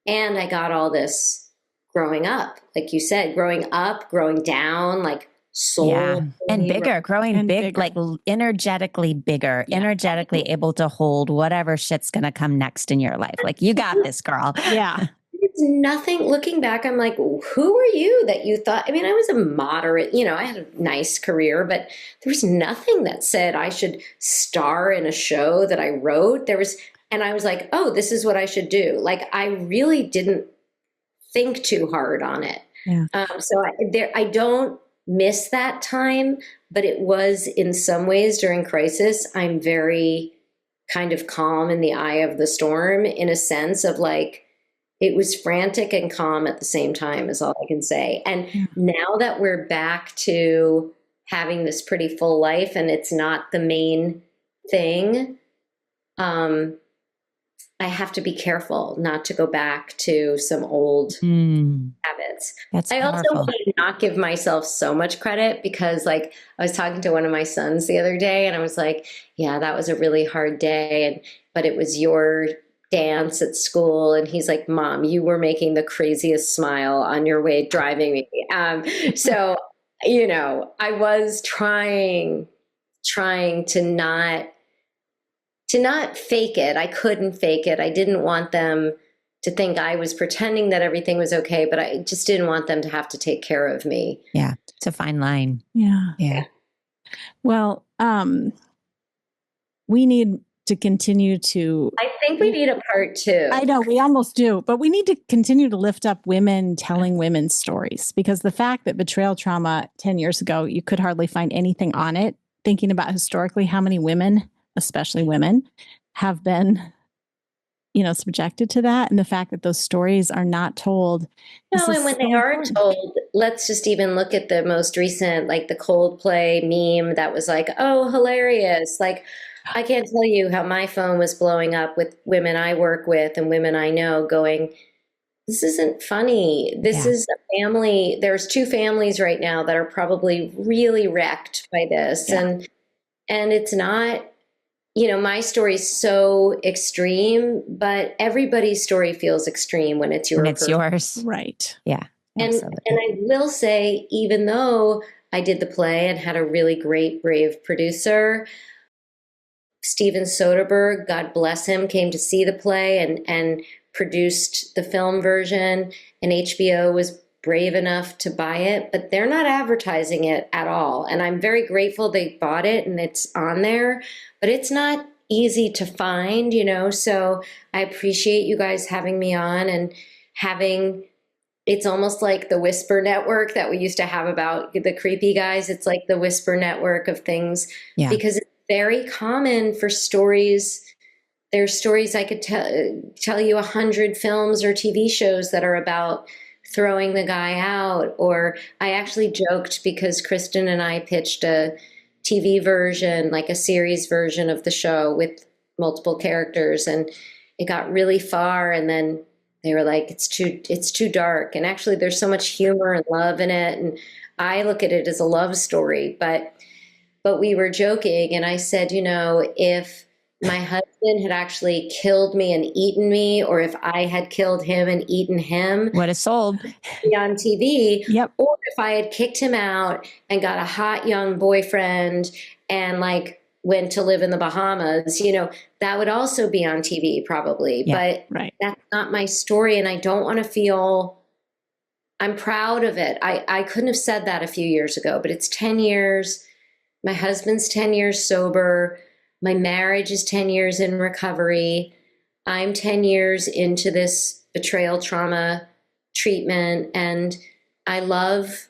And I got all this growing up, like you said, growing up, growing down, like soul. And bigger, growing and big, bigger. like energetically bigger, energetically able to hold whatever shit's going to come next in your life. Like, you got this, girl. Yeah. It's nothing. Looking back, I'm like, who were you that you thought? I mean, I was a moderate, I had a nice career, but there was nothing that said I should star in a show that I wrote. And I was like, oh, this is what I should do. Like, I really didn't think too hard on it. Yeah. So I don't miss that time, but it was in some ways during crisis, I'm very kind of calm in the eye of the storm, in a sense of like, it was frantic and calm at the same time, is all I can say. And now that we're back to having this pretty full life and it's not the main thing, I have to be careful not to go back to some old habits. That's I also powerful. want to not give myself so much credit, because like I was talking to one of my sons the other day and I was like, yeah, that was a really hard day. But it was your dance at school. And he's like, Mom, you were making the craziest smile on your way driving me. So, I was trying to not fake it. I couldn't fake it. I didn't want them to think I was pretending that everything was okay, but I just didn't want them to have to take care of me. Yeah. It's a fine line. Yeah. Well, we need to continue to... I think we need a part 2. I know, we almost do, but we need to continue to lift up women telling women's stories, because the fact that betrayal trauma 10 years ago, you could hardly find anything on it, thinking about historically how many women, especially women, have been, subjected to that. And the fact that those stories are not told. No, and when they are told, let's just even look at the most recent, like the Coldplay meme that was like, oh, hilarious. Like, I can't tell you how my phone was blowing up with women I work with and women I know going, this isn't funny. This is a family. There's 2 families right now that are probably really wrecked by this. Yeah. And it's not, my story is so extreme, but everybody's story feels extreme when it's yours. Right. Yeah. And I will say, even though I did the play and had a really great, brave producer, Steven Soderbergh, God bless him, came to see the play and produced the film version, and HBO was brave enough to buy it, but they're not advertising it at all. And I'm very grateful they bought it and it's on there, but it's not easy to find, you know, so I appreciate you guys having me on and having, it's almost like the whisper network that we used to have about the creepy guys. It's like the whisper network of things, because it's very common for stories. There's stories I could tell you 100 films or TV shows that are about throwing the guy out. Or I actually joked because Kristen and I pitched a TV version, like a series version of the show with multiple characters, and it got really far, and then they were like, it's too dark. And actually there's so much humor and love in it, and I look at it as a love story, but we were joking, and I said, you know, if my husband had actually killed me and eaten me, or if I had killed him and eaten him, would have sold on TV. Yep. Or if I had kicked him out and got a hot young boyfriend and like went to live in the Bahamas, you know, that would also be on TV probably. Yeah, but that's not my story, and I don't want to feel, I'm proud of it. I couldn't have said that a few years ago, but it's 10 years. My husband's 10 years sober. My marriage is 10 years in recovery. I'm 10 years into this betrayal trauma treatment. And I love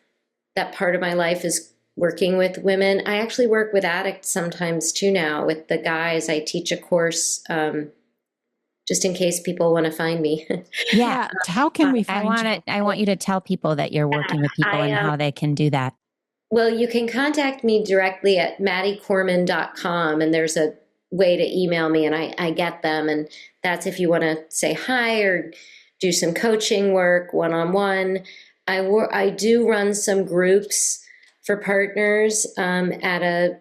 that part of my life is working with women. I actually work with addicts sometimes too now with the guys. I teach a course just in case people want to find me. Yeah. How can we find you? I want you to tell people that you're working with people and how they can do that. Well, you can contact me directly at maddiecorman.com, and there's a way to email me, and I get them. And that's if you want to say hi or do some coaching work one-on-one. I do run some groups for partners at a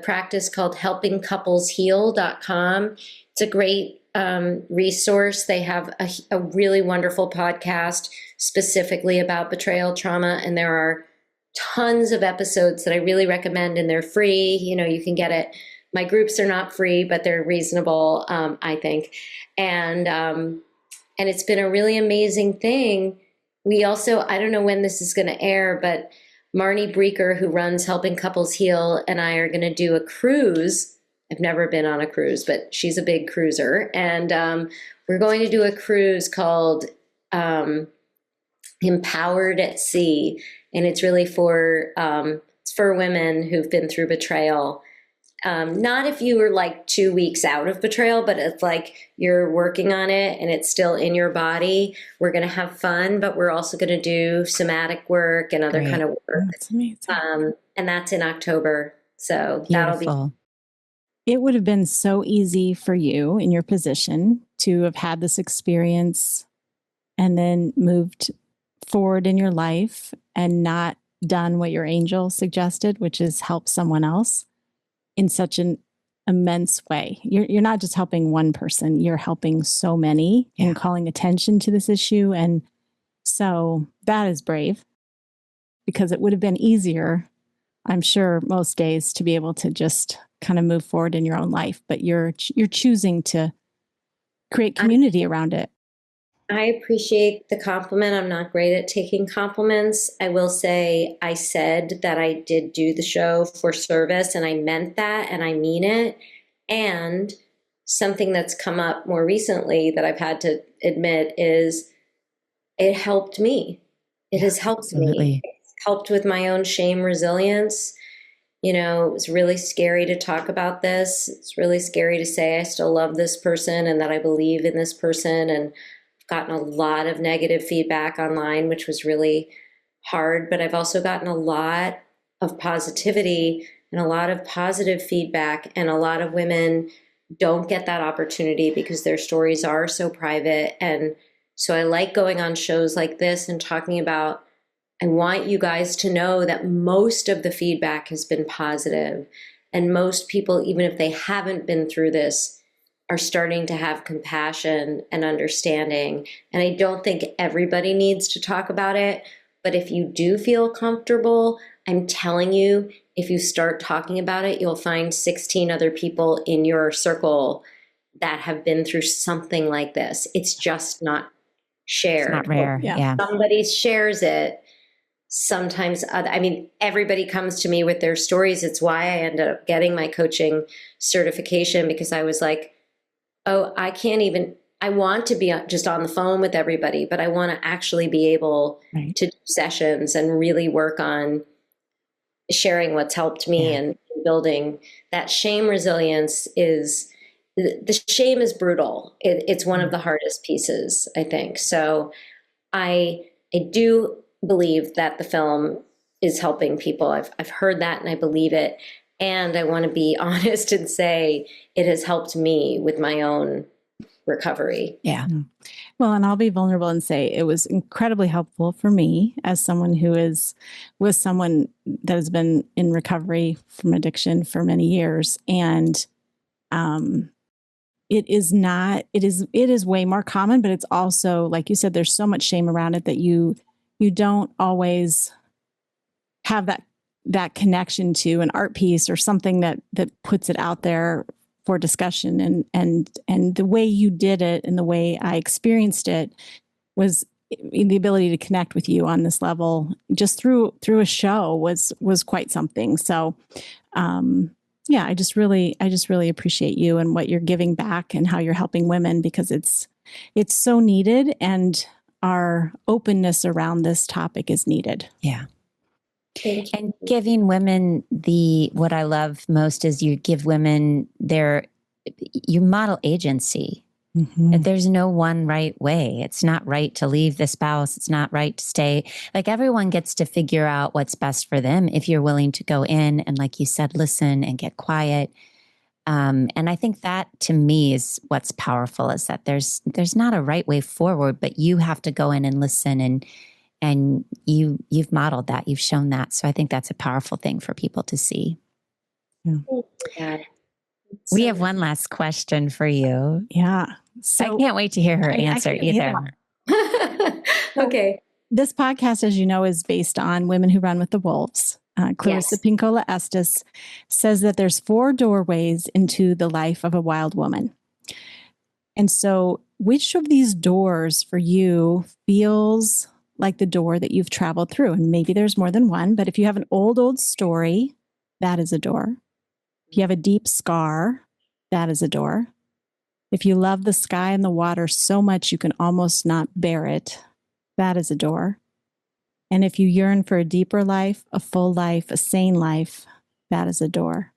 practice called helpingcouplesheal.com. It's a great resource. They have a really wonderful podcast specifically about betrayal trauma, and there are tons of episodes that I really recommend, and they're free. You know, you can get it. My groups are not free, but they're reasonable, I think. And it's been a really amazing thing. We also, I don't know when this is going to air, but Marnie Breeker, who runs Helping Couples Heal, and I are going to do a cruise. I've never been on a cruise, but she's a big cruiser. And we're going to do a cruise called Empowered at Sea. And it's really for women who've been through betrayal. Not if you were like 2 weeks out of betrayal, but if like you're working on it and it's still in your body. We're going to have fun, but we're also going to do somatic work and other kind of work. That's amazing. And that's in October. So that'll be. It would have been so easy for you in your position to have had this experience and then moved forward in your life and not done what your angel suggested, which is help someone else in such an immense way. You're not just helping one person, you're helping so many and calling attention to this issue. And so that is brave, because it would have been easier, I'm sure, most days to be able to just kind of move forward in your own life, but you're choosing to create community around it. I appreciate the compliment. I'm not great at taking compliments. I will say I said that I did do the show for service, and I meant that, and I mean it. And something that's come up more recently that I've had to admit is it helped me. It has helped me. It's helped with my own shame resilience. You know, it was really scary to talk about this. It's really scary to say I still love this person and that I believe in this person, and gotten a lot of negative feedback online, which was really hard, but I've also gotten a lot of positivity and a lot of positive feedback, and a lot of women don't get that opportunity because their stories are so private. And so I like going on shows like this and talking about, I want you guys to know that most of the feedback has been positive, and most people, even if they haven't been through this, are starting to have compassion and understanding. And I don't think everybody needs to talk about it, but if you do feel comfortable, I'm telling you, if you start talking about it, you'll find 16 other people in your circle that have been through something like this. It's just not shared. It's not rare. Yeah. Somebody shares it, sometimes, everybody comes to me with their stories. It's why I ended up getting my coaching certification, because I was like, oh, I want to be just on the phone with everybody, but I want to actually be able to do sessions and really work on sharing what's helped me and building that. Shame resilience the shame is brutal. It's one of the hardest pieces, I think. So I do believe that the film is helping people. I've heard that and I believe it. And I want to be honest and say it has helped me with my own recovery. Yeah. Well, and I'll be vulnerable and say it was incredibly helpful for me as someone who was someone that has been in recovery from addiction for many years. And it is way more common, but it's also, like you said, there's so much shame around it that you don't always have that connection to an art piece or something that puts it out there for discussion. And the way you did it and the way I experienced it was the ability to connect with you on this level just through a show was quite something. So, I just really appreciate you and what you're giving back and how you're helping women, because it's so needed, and our openness around this topic is needed. Yeah. And giving women what I love most is you give women you model agency. Mm-hmm. There's no one right way. It's not right to leave the spouse. It's not right to stay. Like, everyone gets to figure out what's best for them if you're willing to go in and, like you said, listen and get quiet. And I think that, to me, is what's powerful, is that there's not a right way forward, but you have to go in and listen, and you've modeled that, you've shown that. So I think that's a powerful thing for people to see. Yeah. We have one last question for you. Yeah. So I can't wait to hear her answer either. Okay. This podcast, as you know, is based on Women Who Run with the Wolves. Clarissa Pinkola Estes says that there's 4 doorways into the life of a wild woman. And so which of these doors for you feels like the door that you've traveled through? And maybe there's more than one, but if you have an old story, that is a door. If you have a deep scar, that is a door. If you love the sky and the water so much you can almost not bear it, that is a door. And if you yearn for a deeper life, a full life, a sane life, that is a door.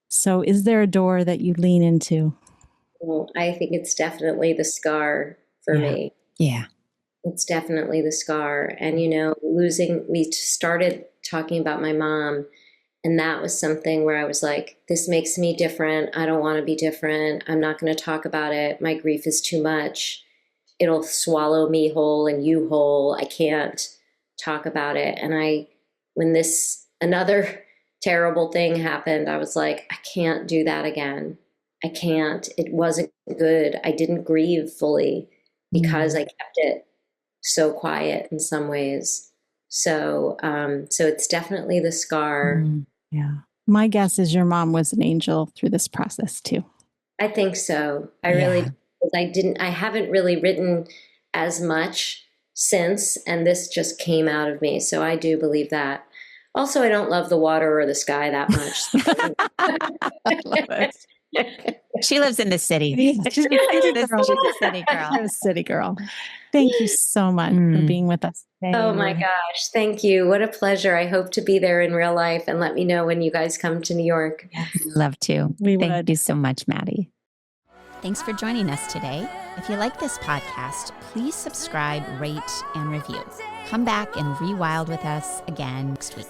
So is there a door that you lean into? Well, I think it's definitely the scar for me. Yeah. It's definitely the scar. And, we started talking about my mom, and that was something where I was like, this makes me different. I don't want to be different. I'm not going to talk about it. My grief is too much. It'll swallow me whole and you whole. I can't talk about it. And when another terrible thing happened, I was like, I can't do that again. I can't. It wasn't good. I didn't grieve fully because I kept it so quiet in some ways. So it's definitely the scar. Yeah. My guess is your mom was an angel through this process too. I think so. I haven't really written as much since, and this just came out of me. So I do believe that. Also, I don't love the water or the sky that much. She lives in the city. She's a city girl. She's a city girl. Thank you so much for being with us today. Oh my gosh. Thank you. What a pleasure. I hope to be there in real life, and let me know when you guys come to New York. Yes. Love to. Thank you so much, Maddie. Thanks for joining us today. If you like this podcast, please subscribe, rate, and review. Come back and rewild with us again next week.